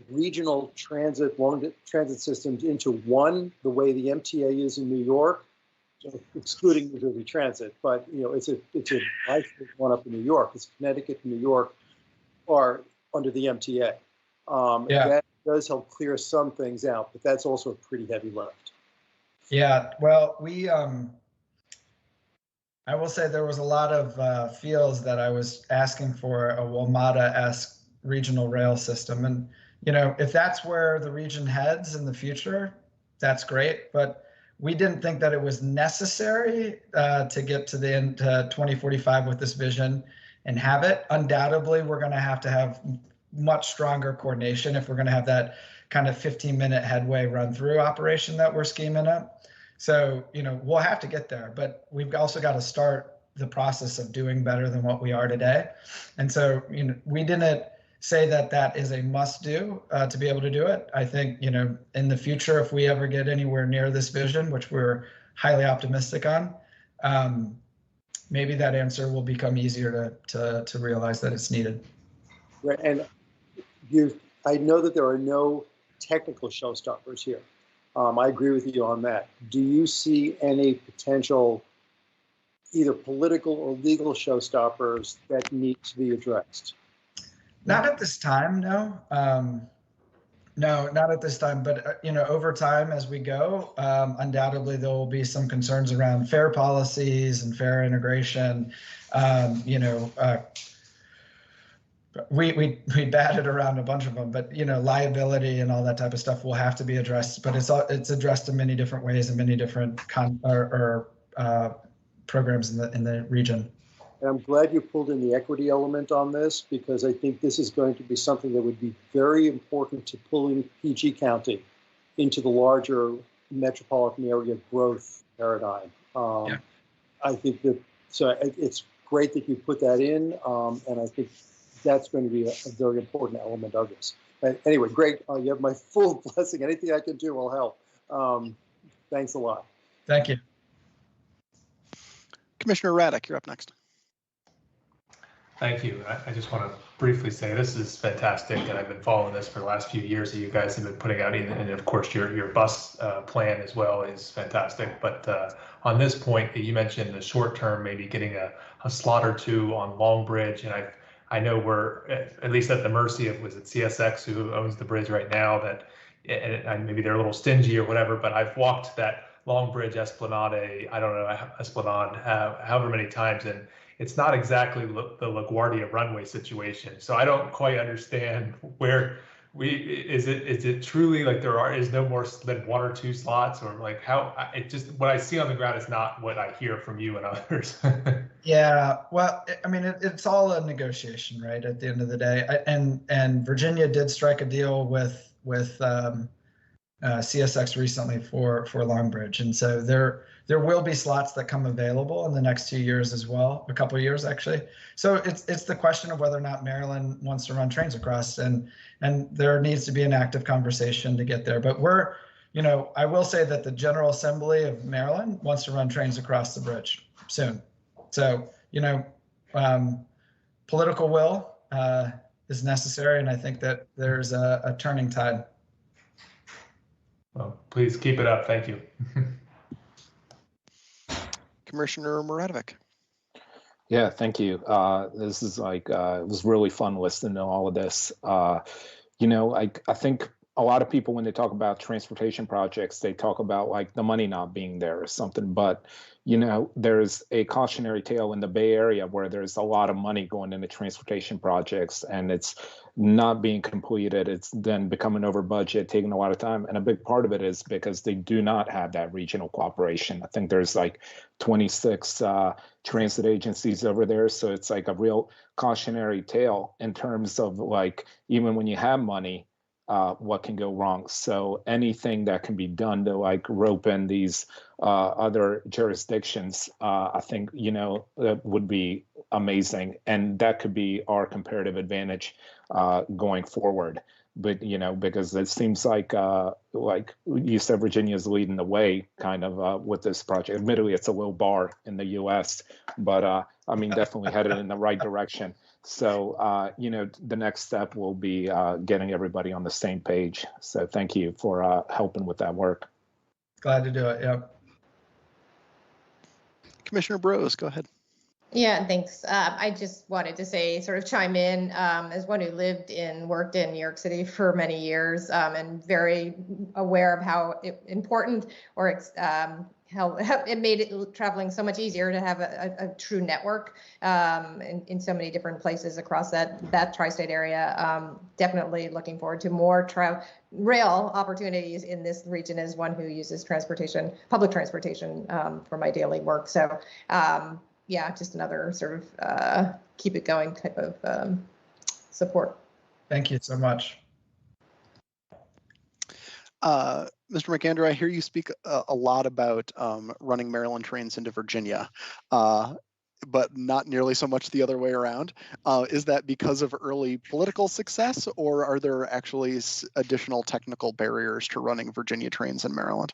K: regional transit, long transit systems into one, the way the MTA is in New York, excluding New Jersey Transit? But it's a one up in New York. It's Connecticut and New York are under the MTA. That does help clear some things out, but that's also a pretty heavy lift.
Q: Yeah, well, I will say there was a lot of feels that I was asking for a WMATA-esque regional rail system. And, if that's where the region heads in the future, that's great. But we didn't think that it was necessary to get to the end 2045 with this vision and have it. Undoubtedly, we're going to have much stronger coordination if we're going to have that kind of 15-minute headway run through operation that we're scheming up. So, we'll have to get there, but we've also got to start the process of doing better than what we are today. And so, we didn't say that is a must do to be able to do it. I think, in the future, if we ever get anywhere near this vision, which we're highly optimistic on, maybe that answer will become easier to realize that it's needed.
K: Right, and I know that there are no technical showstoppers here. I agree with you on that. Do you see any potential either political or legal showstoppers that need to be addressed?
Q: Not at this time, no. No, not at this time. But, over time as we go, undoubtedly there will be some concerns around fare policies and fare integration. We batted around a bunch of them, but liability and all that type of stuff will have to be addressed. But it's addressed in many different ways and many different programs in the region.
K: And I'm glad you pulled in the equity element on this, because I think this is going to be something that would be very important to pulling PG County into the larger metropolitan area growth paradigm. I think that it's great that you put that in, and I think that's going to be a very important element of this. But anyway, great. You have my full blessing. Anything I can do will help. Thanks a lot.
Q: Thank you.
B: Commissioner Raddick, you're up next.
N: Thank you. I just want to briefly say this is fantastic, and I've been following this for the last few years that you guys have been putting out, and of course your bus plan as well is fantastic. But on this point, you mentioned the short term, maybe getting a slot or two on Long Bridge, and I know we're at least at the mercy of, was it CSX who owns the bridge right now, that and maybe they're a little stingy or whatever, but I've walked that Long Bridge Esplanade, however many times, and it's not exactly the LaGuardia runway situation. So I don't quite understand where is it truly like is no more than 1 or 2 slots, or like how it just what I see on the ground is not what I hear from you and others?
Q: Yeah, well, I mean, it's all a negotiation, right? At the end of the day, and Virginia did strike a deal with CSX recently for Longbridge, and so there will be slots that come available in the next 2 years as well, a couple of years actually. So it's the question of whether or not Maryland wants to run trains across, and there needs to be an active conversation to get there. But I will say that the General Assembly of Maryland wants to run trains across the bridge soon. So political will is necessary, and I think that there's a turning tide.
N: Well, please keep it up. Thank you.
B: Commissioner Muradovic.
F: Yeah, thank you. This is it was really fun listening to all of this. I think a lot of people, when they talk about transportation projects, they talk about like the money not being there or something. But, there's a cautionary tale in the Bay Area where there's a lot of money going into transportation projects and it's not being completed. It's then becoming over budget, taking a lot of time. And a big part of it is because they do not have that regional cooperation. I think there's like 26 transit agencies over there. So it's like a real cautionary tale in terms of like, even when you have money, what can go wrong. So anything that can be done to like rope in these other jurisdictions, I think, that would be amazing. And that could be our comparative advantage going forward. But, because it seems like you said, Virginia's leading the way kind of with this project. Admittedly, it's a low bar in the US, but definitely headed in the right direction. So, the next step will be getting everybody on the same page. So thank you for helping with that work.
Q: Glad to do it. Yep.
B: Commissioner Brose, go ahead.
E: Yeah, thanks. I just wanted to sort of chime in as one who lived and worked in New York City for many years and very aware of how important how it made traveling so much easier to have a true network in so many different places across that tri-state area. Definitely looking forward to more rail opportunities in this region as one who uses public transportation for my daily work. So yeah, just another sort of keep it going type of support.
Q: Thank you so much.
B: Mr. McAndrew, I hear you speak a lot about running Maryland trains into Virginia, but not nearly so much the other way around. Is that because of early political success, or are there actually additional technical barriers to running Virginia trains in Maryland?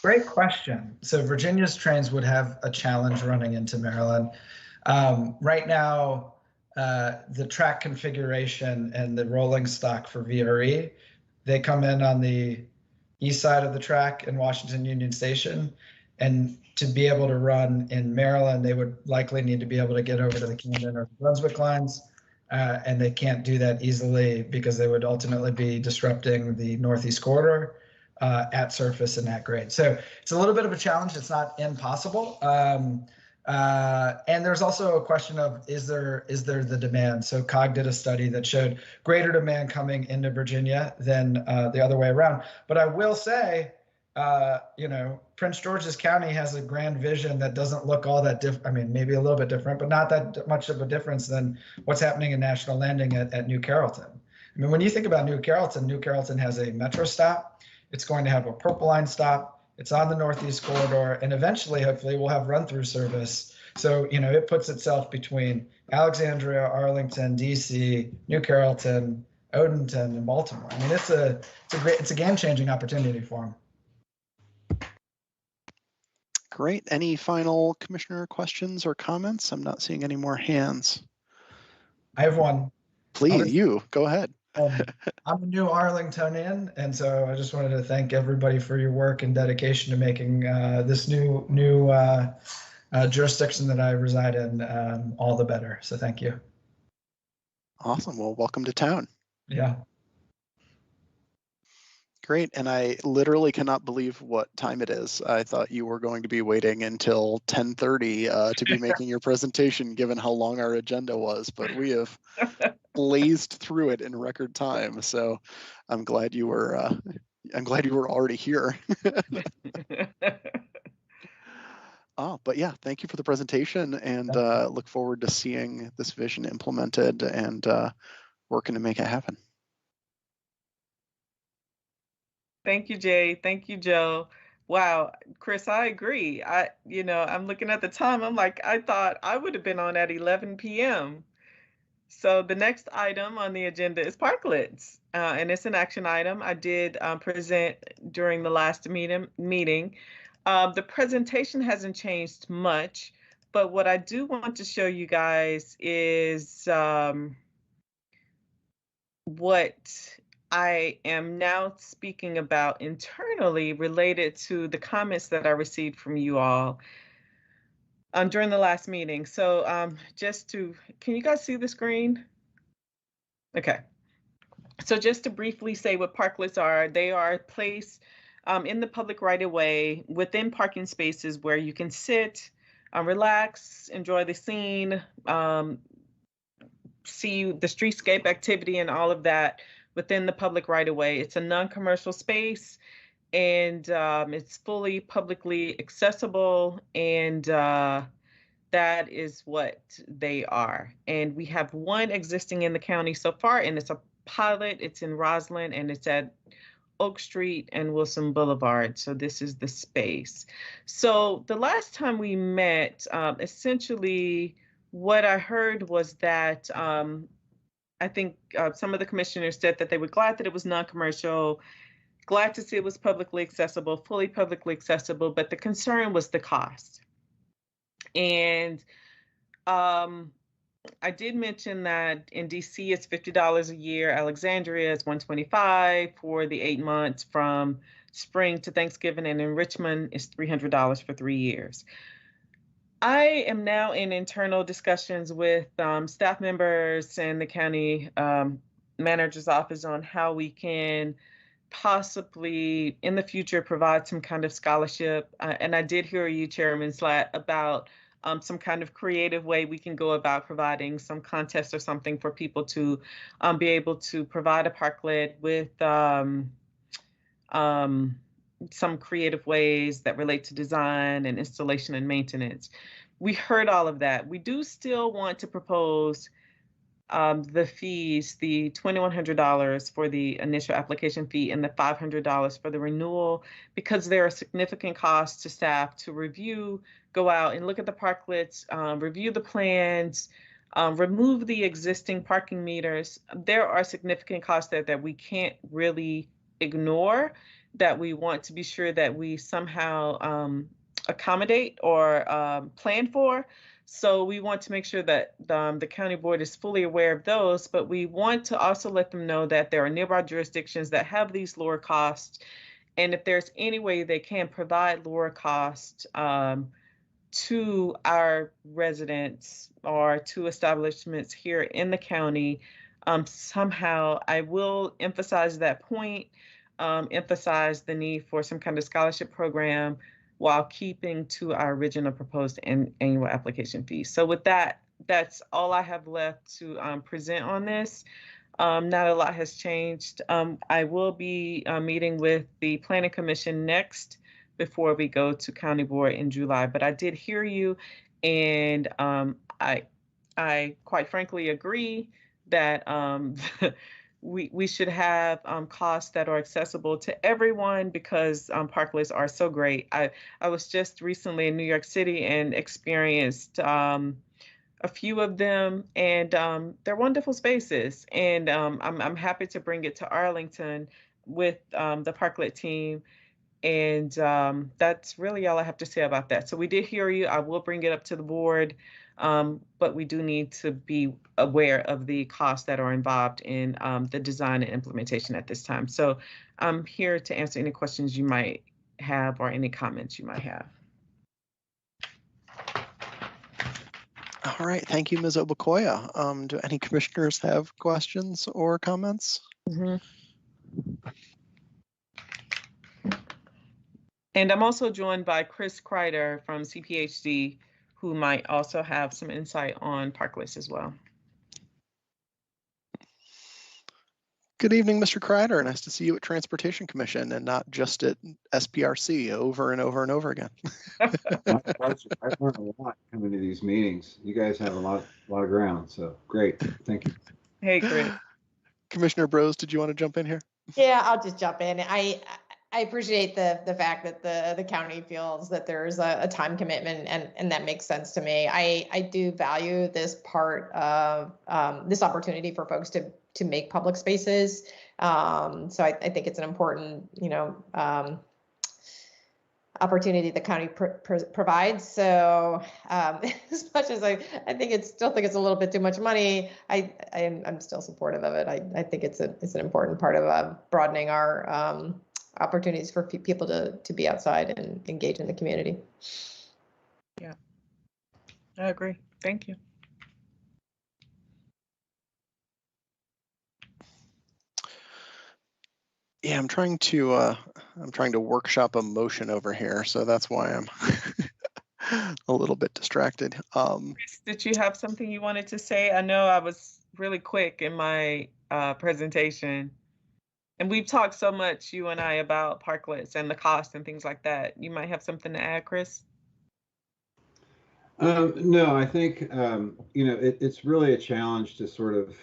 Q: Great question. So Virginia's trains would have a challenge running into Maryland. Right now, the track configuration and the rolling stock for VRE, they come in on the east side of the track in Washington Union Station. And to be able to run in Maryland, they would likely need to be able to get over to the Camden or Brunswick lines. And they can't do that easily because they would ultimately be disrupting the Northeast Corridor at surface and at grade. So it's a little bit of a challenge. It's not impossible. And there's also a question of, is there the demand? So COG did a study that showed greater demand coming into Virginia than the other way around. But I will say, Prince George's County has a grand vision that doesn't look all that different. I mean, maybe a little bit different, but not that much of a difference than what's happening in National Landing at New Carrollton. I mean, when you think about New Carrollton has a metro stop. It's going to have a Purple Line stop. It's on the Northeast Corridor, and eventually, hopefully, we'll have run-through service. So, it puts itself between Alexandria, Arlington, DC, New Carrollton, Odenton, and Baltimore. I mean, it's a game-changing opportunity for them.
B: Great. Any final commissioner questions or comments? I'm not seeing any more hands.
Q: I have one.
B: Please, go ahead.
Q: I'm a new Arlingtonian, and so I just wanted to thank everybody for your work and dedication to making this new jurisdiction that I reside in all the better. So thank you.
B: Awesome. Well, welcome to town.
Q: Yeah.
B: Great. And I literally cannot believe what time it is. I thought you were going to be waiting until 10:30 to be making your presentation, given how long our agenda was. But we have blazed through it in record time. So I'm glad you were already here. But yeah, thank you for the presentation, and look forward to seeing this vision implemented and working to make it happen.
A: Thank you, Jay. Thank you, Joe. Wow, Chris, I agree. I'm looking at the time. I'm like, I thought I would have been on at 11 p.m. So the next item on the agenda is parklets, and it's an action item. I did present during the last meeting. The presentation hasn't changed much, but what I do want to show you guys is what I am now speaking about internally related to the comments that I received from you all during the last meeting. So can you guys see the screen? Okay. So just to briefly say what parklets are, they are placed in the public right-of-way within parking spaces where you can sit, relax, enjoy the scene, see the streetscape activity and all of that within the public right-of-way. It's a non-commercial space, and it's fully publicly accessible, and that is what they are. And we have one existing in the county so far, and it's a pilot. It's in Roslyn, and it's at Oak Street and Wilson Boulevard. So this is the space. So the last time we met, essentially what I heard was that I think some of the commissioners said that they were glad that it was non-commercial, glad to see it was publicly accessible, fully publicly accessible, but the concern was the cost. And I did mention that in DC it's $50 a year, Alexandria is $125 for the 8 months from spring to Thanksgiving, and in Richmond is $300 for 3 years. I am now in internal discussions with staff members and the county manager's office on how we can possibly in the future provide some kind of scholarship. And I did hear you, Chairman Slatt, about some kind of creative way we can go about providing some contest or something for people to be able to provide a parklet with some creative ways that relate to design and installation and maintenance. We heard all of that. We do still want to propose the fees, the $2,100 for the initial application fee and the $500 for the renewal, because there are significant costs to staff to review, go out and look at the parklets, review the plans, remove the existing parking meters. There are significant costs there that we can't really ignore, that we want to be sure that we somehow accommodate or plan for. So we want to make sure that the county board is fully aware of those, but we want to also let them know that there are nearby jurisdictions that have these lower costs. And if there's any way they can provide lower costs to our residents or to establishments here in the county, somehow I will emphasize that point, emphasize the need for some kind of scholarship program while keeping to our original proposed annual application fee. So with that, that's all I have left to present on this. Not a lot has changed. I will be meeting with the Planning Commission next before we go to County Board in July, but I did hear you, and I quite frankly agree that we should have costs that are accessible to everyone, because parklets are so great. I was just recently in New York City and experienced a few of them, and they're wonderful spaces. And I'm happy to bring it to Arlington with the parklet team. And that's really all I have to say about that. So we did hear you. I will bring it up to the board. But we do need to be aware of the costs that are involved in the design and implementation at this time. So I'm here to answer any questions you might have or any comments you might have.
B: All right, thank you, Ms. Obukoya. Do any commissioners have questions or comments?
A: Mm-hmm. And I'm also joined by Chris Kreider from CPHD, who might also have some insight on parklets as well.
B: Good evening, Mr. Kreider. Nice to see you at Transportation Commission and not just at SPRC over and over and over again.
R: My pleasure. I've learned a lot coming to these meetings. You guys have a lot of ground, so great. Thank you.
A: Hey, Chris.
B: Commissioner Brose, did you want to jump in here?
E: Yeah, I'll just jump in. I appreciate the fact that the county feels that there's a time commitment, and that makes sense to me. I do value this part of this opportunity for folks to make public spaces. So I think it's an important, opportunity the county provides. So as much as I still think it's a little bit too much money, I'm still supportive of it. I think it's an important part of broadening our opportunities for people to be outside and engage in the community.
A: Yeah, I agree. Thank you.
B: Yeah, I'm trying to workshop a motion over here, so that's why I'm a little bit distracted.
A: Chris, did you have something you wanted to say? I know I was really quick in my presentation, and we've talked so much, you and I, about parklets and the cost and things like that. You might have something to add, Chris?
R: No, I think it's really a challenge to sort of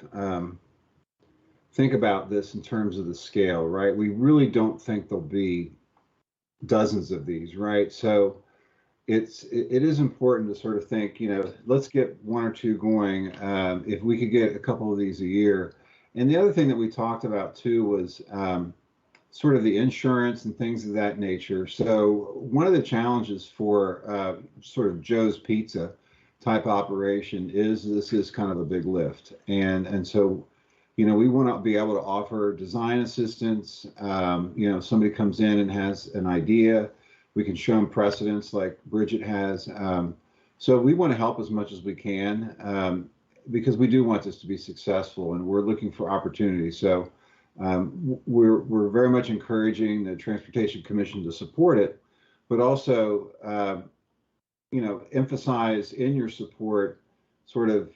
R: think about this in terms of the scale, right? We really don't think there'll be dozens of these, right? So it is important to sort of think, let's get one or two going. If we could get a couple of these a year. And the other thing that we talked about too was sort of the insurance and things of that nature. So one of the challenges for sort of Joe's Pizza type operation is this is kind of a big lift. And so we want to be able to offer design assistance. Somebody comes in and has an idea, we can show them precedents like Bridget has. So we want to help as much as we can because we do want this to be successful, and we're looking for opportunities. So we're very much encouraging the Transportation Commission to support it, but also emphasize in your support sort of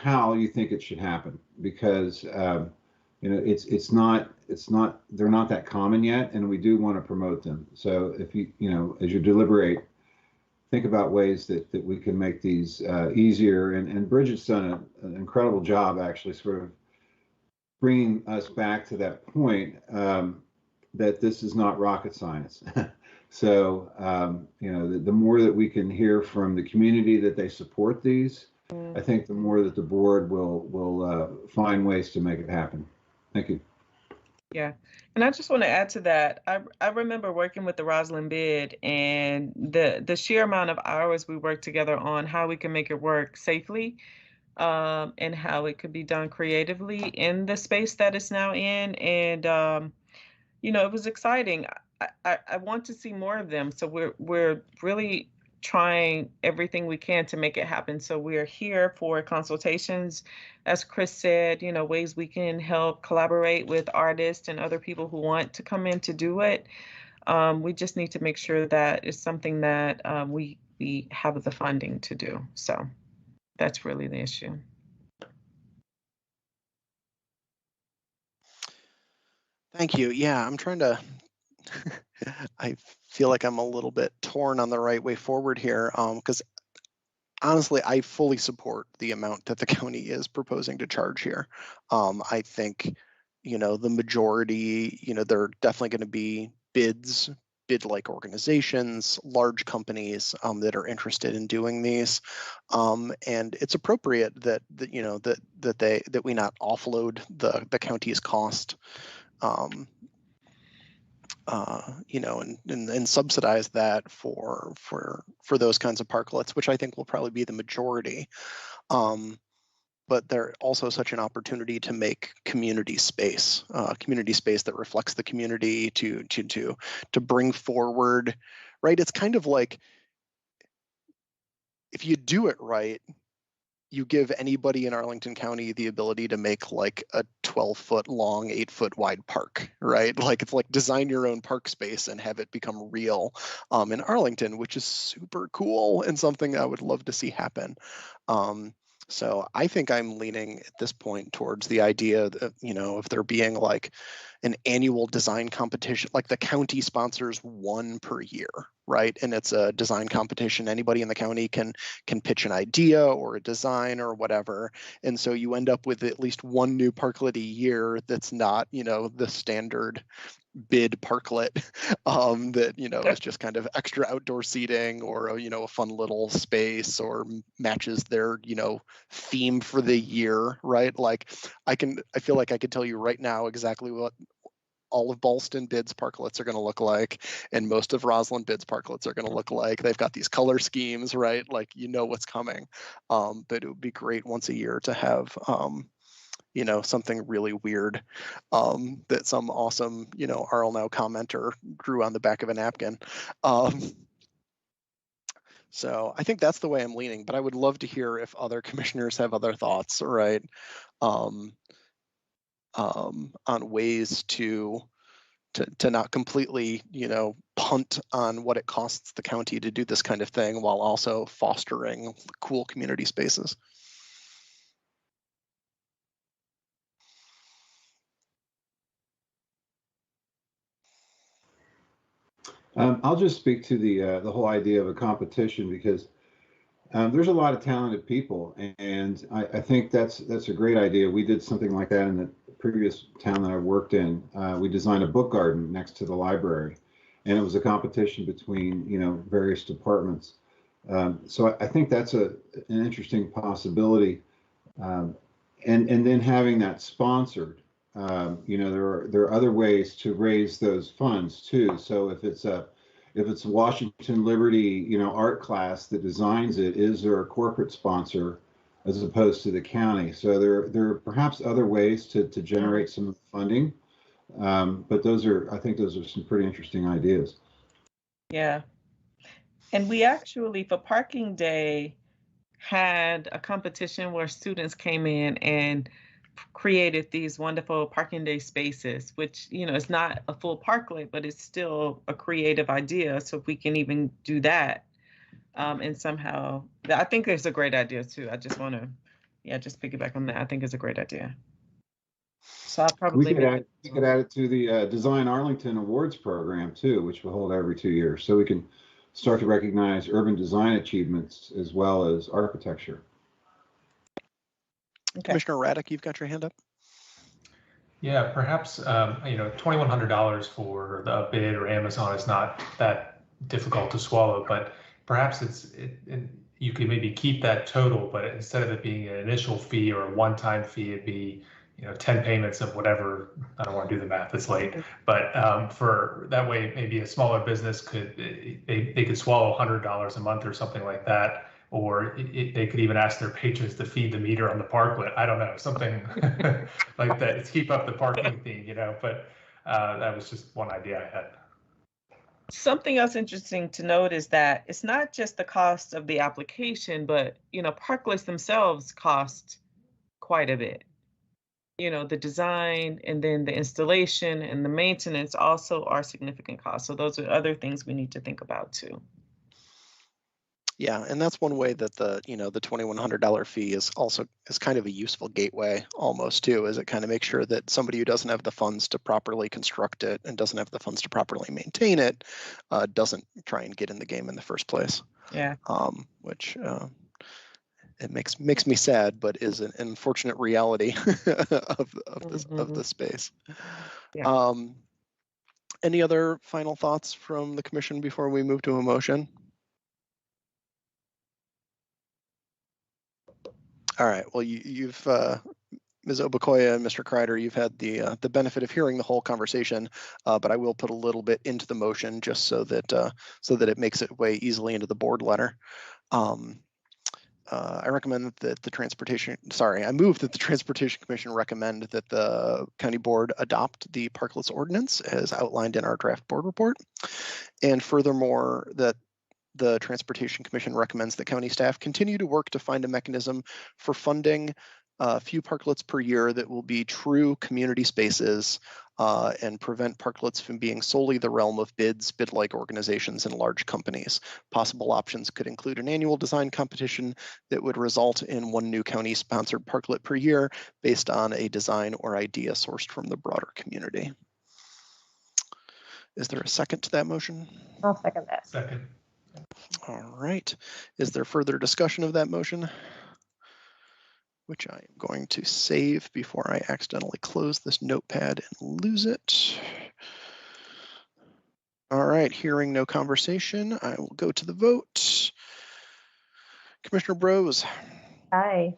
R: how you think it should happen, because it's not they're not that common yet, and we do want to promote them. So if as you deliberate, think about ways that we can make these easier. And Bridget's done an incredible job actually sort of bringing us back to that point that this is not rocket science. So the more that we can hear from the community that they support these, I think the more that the board will find ways to make it happen. Thank you.
A: Yeah, and I just want to add to that. I remember working with the Roslyn bid, and the sheer amount of hours we worked together on how we can make it work safely, and how it could be done creatively in the space that it's now in. And it was exciting. I want to see more of them. So we're really trying everything we can to make it happen. So we're here for consultations, as Chris said, ways we can help collaborate with artists and other people who want to come in to do it. We just need to make sure that it's something that we have the funding to do. So that's really the issue.
B: Thank you. Yeah, I'm trying to I feel like I'm a little bit torn on the right way forward here, because honestly, I fully support the amount that the county is proposing to charge here. I think, the majority, there are definitely going to be bid-like organizations, large companies that are interested in doing these, and it's appropriate that we not offload the county's cost. And subsidize that for those kinds of parklets, which I think will probably be the majority. But they're also such an opportunity to make community space that reflects the community, to bring forward, right? It's kind of like, if you do it right, you give anybody in Arlington County the ability to make like a 12-foot long, 8-foot wide park, right? Like, it's like design your own park space and have it become real in Arlington, which is super cool and something I would love to see happen. So I think I'm leaning at this point towards the idea that, of there being like an annual design competition, like the county sponsors one per year, right? And it's a design competition. Anybody in the county can pitch an idea or a design or whatever. And so you end up with at least one new parklet a year that's not, the standard bid parklet that is just kind of extra outdoor seating or a fun little space or matches their theme for the year, right? Like I feel like I could tell you right now exactly what all of Ballston bids parklets are going to look like, and most of Roslyn bids parklets are going to look like. They've got these color schemes, right? Like what's coming. But it would be great once a year to have something really weird that some awesome, Arl Now commenter drew on the back of a napkin. So I think that's the way I'm leaning, but I would love to hear if other commissioners have other thoughts, right? On ways to not completely, punt on what it costs the county to do this kind of thing while also fostering cool community spaces.
R: I'll just speak to the whole idea of a competition because there's a lot of talented people, and I think that's a great idea. We did something like that in the previous town that I worked in. We designed a book garden next to the library, and it was a competition between various departments. So I think that's an interesting possibility, and then having that sponsored. There are other ways to raise those funds too. So if it's a Washington Liberty, art class that designs it, is there a corporate sponsor as opposed to the county? So there are perhaps other ways to generate some funding, but I think those are some pretty interesting ideas.
A: Yeah. And we actually, for Parking Day, had a competition where students came in and created these wonderful Parking Day spaces, which, is not a full parklet, but it's still a creative idea. So if we can even do that, and somehow, I think there's a great idea too. I just want to, just piggyback on that. I think it's a great idea. So I'll probably
R: we could add it to the Design Arlington Awards program too, which we'll hold every 2 years. So we can start to recognize urban design achievements as well as architecture.
B: Okay. Commissioner Raddick, you've got your hand up.
N: Yeah, perhaps $2,100 for the bid or Amazon is not that difficult to swallow, but perhaps you could maybe keep that total, but instead of it being an initial fee or a one-time fee, it'd be 10 payments of whatever. I don't want to do the math, it's late, but for that way, maybe a smaller business they could swallow $100 a month or something like that. Or they could even ask their patrons to feed the meter on the parklet. I don't know, something like that to keep up the parking theme, but that was just one idea I had.
A: Something else interesting to note is that it's not just the cost of the application, but, parklets themselves cost quite a bit. The design and then the installation and the maintenance also are significant costs. So those are other things we need to think about too.
B: Yeah, and that's one way that the $2,100 fee is kind of a useful gateway almost too, is it kind of makes sure that somebody who doesn't have the funds to properly construct it and doesn't have the funds to properly maintain it doesn't try and get in the game in the first place.
A: Yeah.
B: Which it makes me sad, but is an unfortunate reality of the space. Yeah. Any other final thoughts from the commission before we move to a motion? All right. Well, you've Ms. Obukoya and Mr. Kreider, you've had the benefit of hearing the whole conversation, but I will put a little bit into the motion just so that it makes its way easily into the board letter. I recommend that I move that the Transportation Commission recommend that the county board adopt the parklets ordinance as outlined in our draft board report, and furthermore that the Transportation Commission recommends that county staff continue to work to find a mechanism for funding a few parklets per year that will be true community spaces and prevent parklets from being solely the realm of bid-like organizations and large companies. Possible options could include an annual design competition that would result in one new county-sponsored parklet per year based on a design or idea sourced from the broader community. Is there a second to that motion?
E: I'll second that.
N: Second.
B: All right. Is there further discussion of that motion? Which I am going to save before I accidentally close this notepad and lose it. All right, hearing no conversation, I will go to the vote. Commissioner Brose.
E: Aye.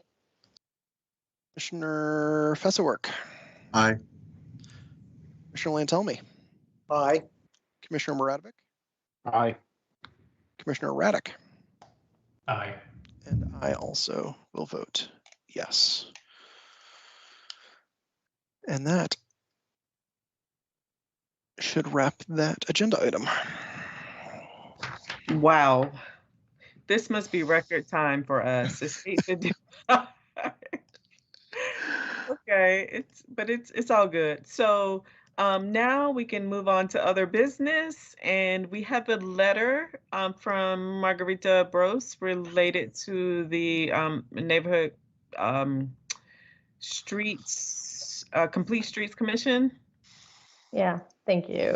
B: Commissioner Fessework.
K: Aye.
B: Commissioner Lantelmi.
K: Aye.
B: Commissioner Muradovic.
F: Aye.
B: Commissioner Raddick.
N: Aye.
B: And I also will vote yes. And that should wrap that agenda item.
A: Wow. This must be record time for us. It's 8:55. Okay, it's all good. So now we can move on to other business, and we have a letter from Margarita Brose related to the neighborhood streets, Complete Streets Commission.
E: Yeah, thank you,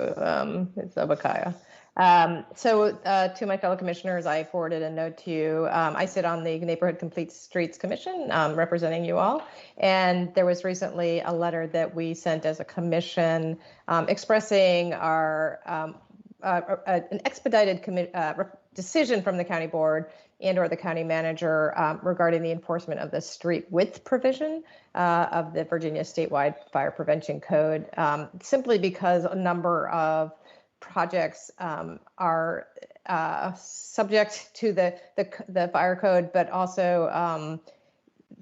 E: Ms. Obakaya. To my fellow commissioners, I forwarded a note to you. I sit on the Neighborhood Complete Streets Commission, representing you all. And there was recently a letter that we sent as a commission expressing our an expedited decision from the county board and or the county manager regarding the enforcement of the street width provision of the Virginia statewide fire prevention code, simply because a number of projects are subject to the fire code, but also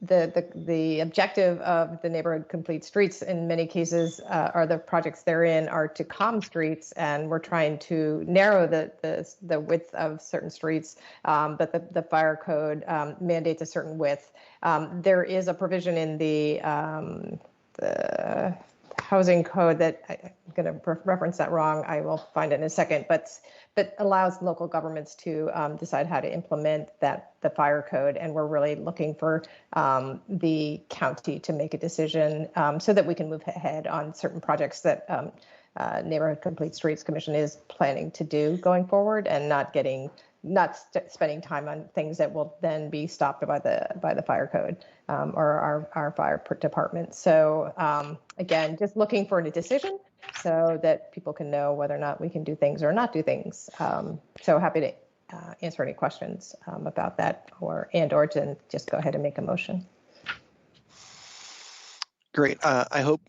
E: the objective of the Neighborhood Complete Streets in many cases are the projects therein are to calm streets, and we're trying to narrow the width of certain streets, but the fire code mandates a certain width. There is a provision in the housing code that I'm going to reference that wrong. I will find it in a second, but allows local governments to decide how to implement the fire code. And we're really looking for the county to make a decision so that we can move ahead on certain projects that Neighborhood Complete Streets Commission is planning to do going forward, and not spending time on things that will then be stopped by the fire code or our fire department. So again, just looking for a decision so that people can know whether or not we can do things or not do things. So happy to answer any questions about that, or to just go ahead and make a motion.
B: Great. I hope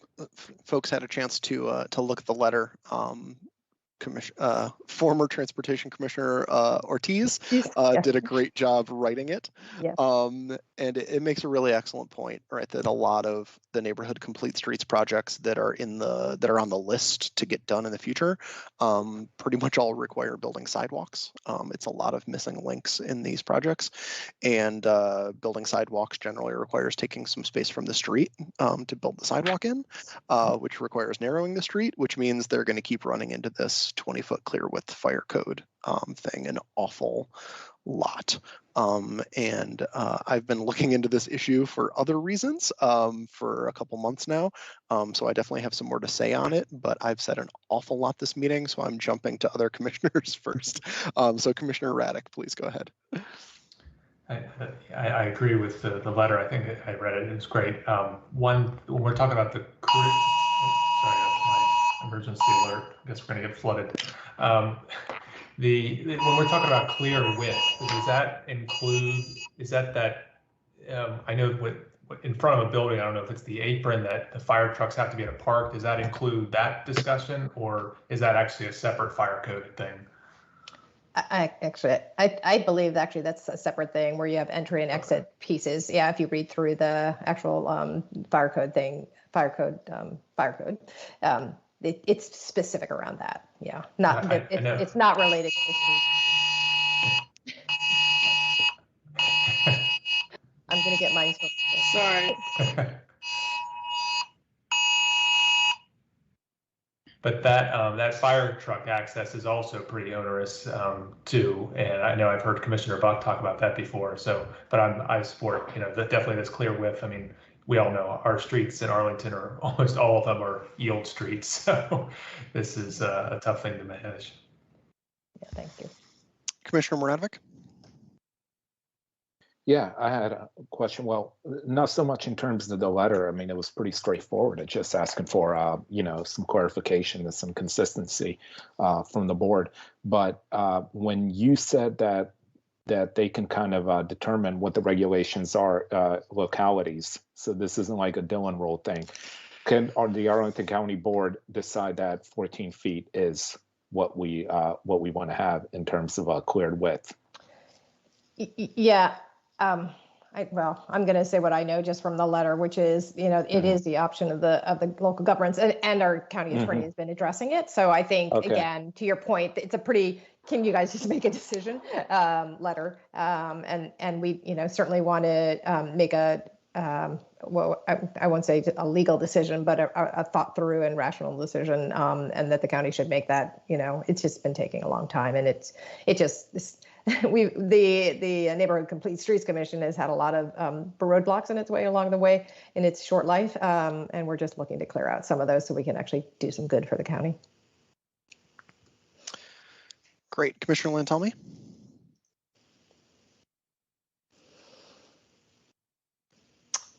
B: folks had a chance to look at the letter. Former Transportation Commissioner Ortiz did a great job writing it. Yes. And it makes a really excellent point, right? That a lot of the Neighborhood Complete Streets projects that are on the list to get done in the future, pretty much all require building sidewalks. It's a lot of missing links in these projects, and building sidewalks generally requires taking some space from the street to build the sidewalk in, which requires narrowing the street, which means they're going to keep running into this 20-foot clear width fire code thing an awful lot. And I've been looking into this issue for other reasons for a couple months now. So I definitely have some more to say on it, but I've said an awful lot this meeting, so I'm jumping to other commissioners first. So Commissioner Raddick, please go ahead.
N: I agree with the letter. I think I read it. It's great. When we're talking about the sorry, that's my emergency alert. I guess we're going to get flooded. When we're talking about clear width, does that include? Is that I know what in front of a building? I don't know if it's the apron that the fire trucks have to be in a park. Does that include that discussion, or is that actually a separate fire code thing?
E: I believe actually that's a separate thing where you have entry and exit pieces. Yeah, if you read through the actual fire code, it's specific around that. Yeah, it's not related to the street. I'm I'm gonna get mine.
A: Sorry.
N: But that fire truck access is also pretty onerous too, and I know I've heard Commissioner Buck talk about that before. So, but I support that definitely this clear width. I mean, we all know our streets in Arlington are almost all of them are yield streets, so this is a tough thing to manage.
E: Yeah, thank you.
B: Commissioner Mrnjavec?
F: Yeah, I had a question. Well, not so much in terms of the letter. I mean, it was pretty straightforward. It's just asking for, some clarification and some consistency from the board. But when you said that they can kind of determine what the regulations are, localities, so this isn't like a Dillon rule thing, or the Arlington County Board decide that 14 feet is what we want to have in terms of a cleared width?
E: Yeah. I'm going to say what I know just from the letter, which is, it is the option of the local governments, and our county attorney has been addressing it. So I think, again, to your point, it's a pretty, can you guys just make a decision letter? And we, certainly want to make a, I won't say a legal decision, but a thought through and rational decision, and that the county should make that. It's just been taking a long time, and the Neighborhood Complete Streets Commission has had a lot of roadblocks in its way along the way in its short life, and we're just looking to clear out some of those so we can actually do some good for the county.
B: Great. Commissioner Lantelmi?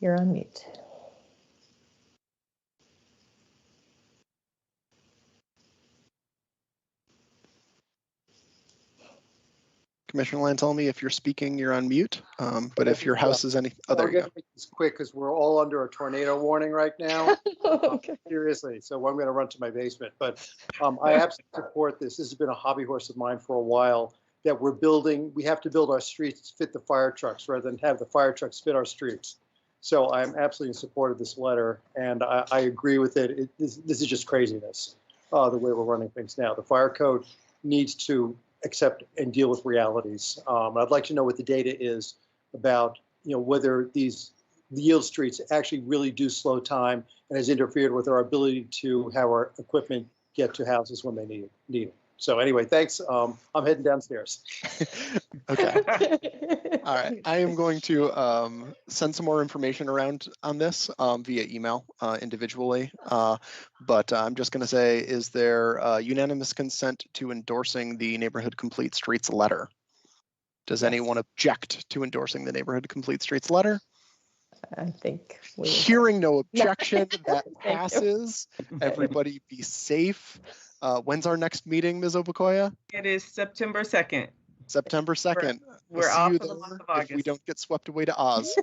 E: You're on mute.
B: Commissioner Lantelmi, if you're speaking, you're on mute. But if your house is any, there you go.
K: Make this quick because we're all under a tornado warning right now.
E: Okay.
K: Seriously, so I'm going to run to my basement. But I absolutely support this. This has been a hobby horse of mine for a while. That we have to build our streets to fit the fire trucks rather than have the fire trucks fit our streets. So I'm absolutely in support of this letter, and I agree with it. This is just craziness, the way we're running things now. The fire code needs to accept and deal with realities. I'd like to know what the data is about, whether the yield streets actually really do slow time and has interfered with our ability to have our equipment get to houses when they need it. So anyway, thanks. I'm heading downstairs.
B: Okay. All right. I am going to send some more information around on this via email individually. But I'm just going to say, is there unanimous consent to endorsing the Neighborhood Complete Streets letter? Does anyone object to endorsing the Neighborhood Complete Streets letter?
E: I think
B: hearing no objection, that passes. Everybody be safe. When's our next meeting, Ms. Obukoya?
A: It is September 2nd.
B: September 2nd.
A: We're off for the month of August.
B: If we don't get swept away to Oz.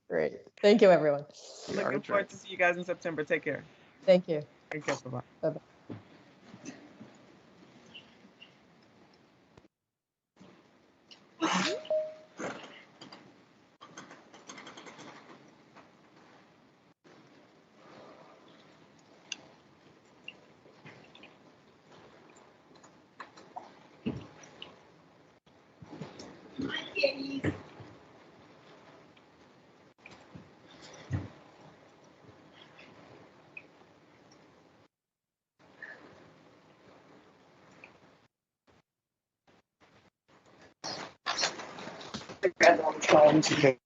E: Great. Thank you, everyone.
A: Looking forward to see you guys in September. Take care.
E: Thank you.
A: Take care. Bye-bye.
E: Bye-bye.
K: Okay.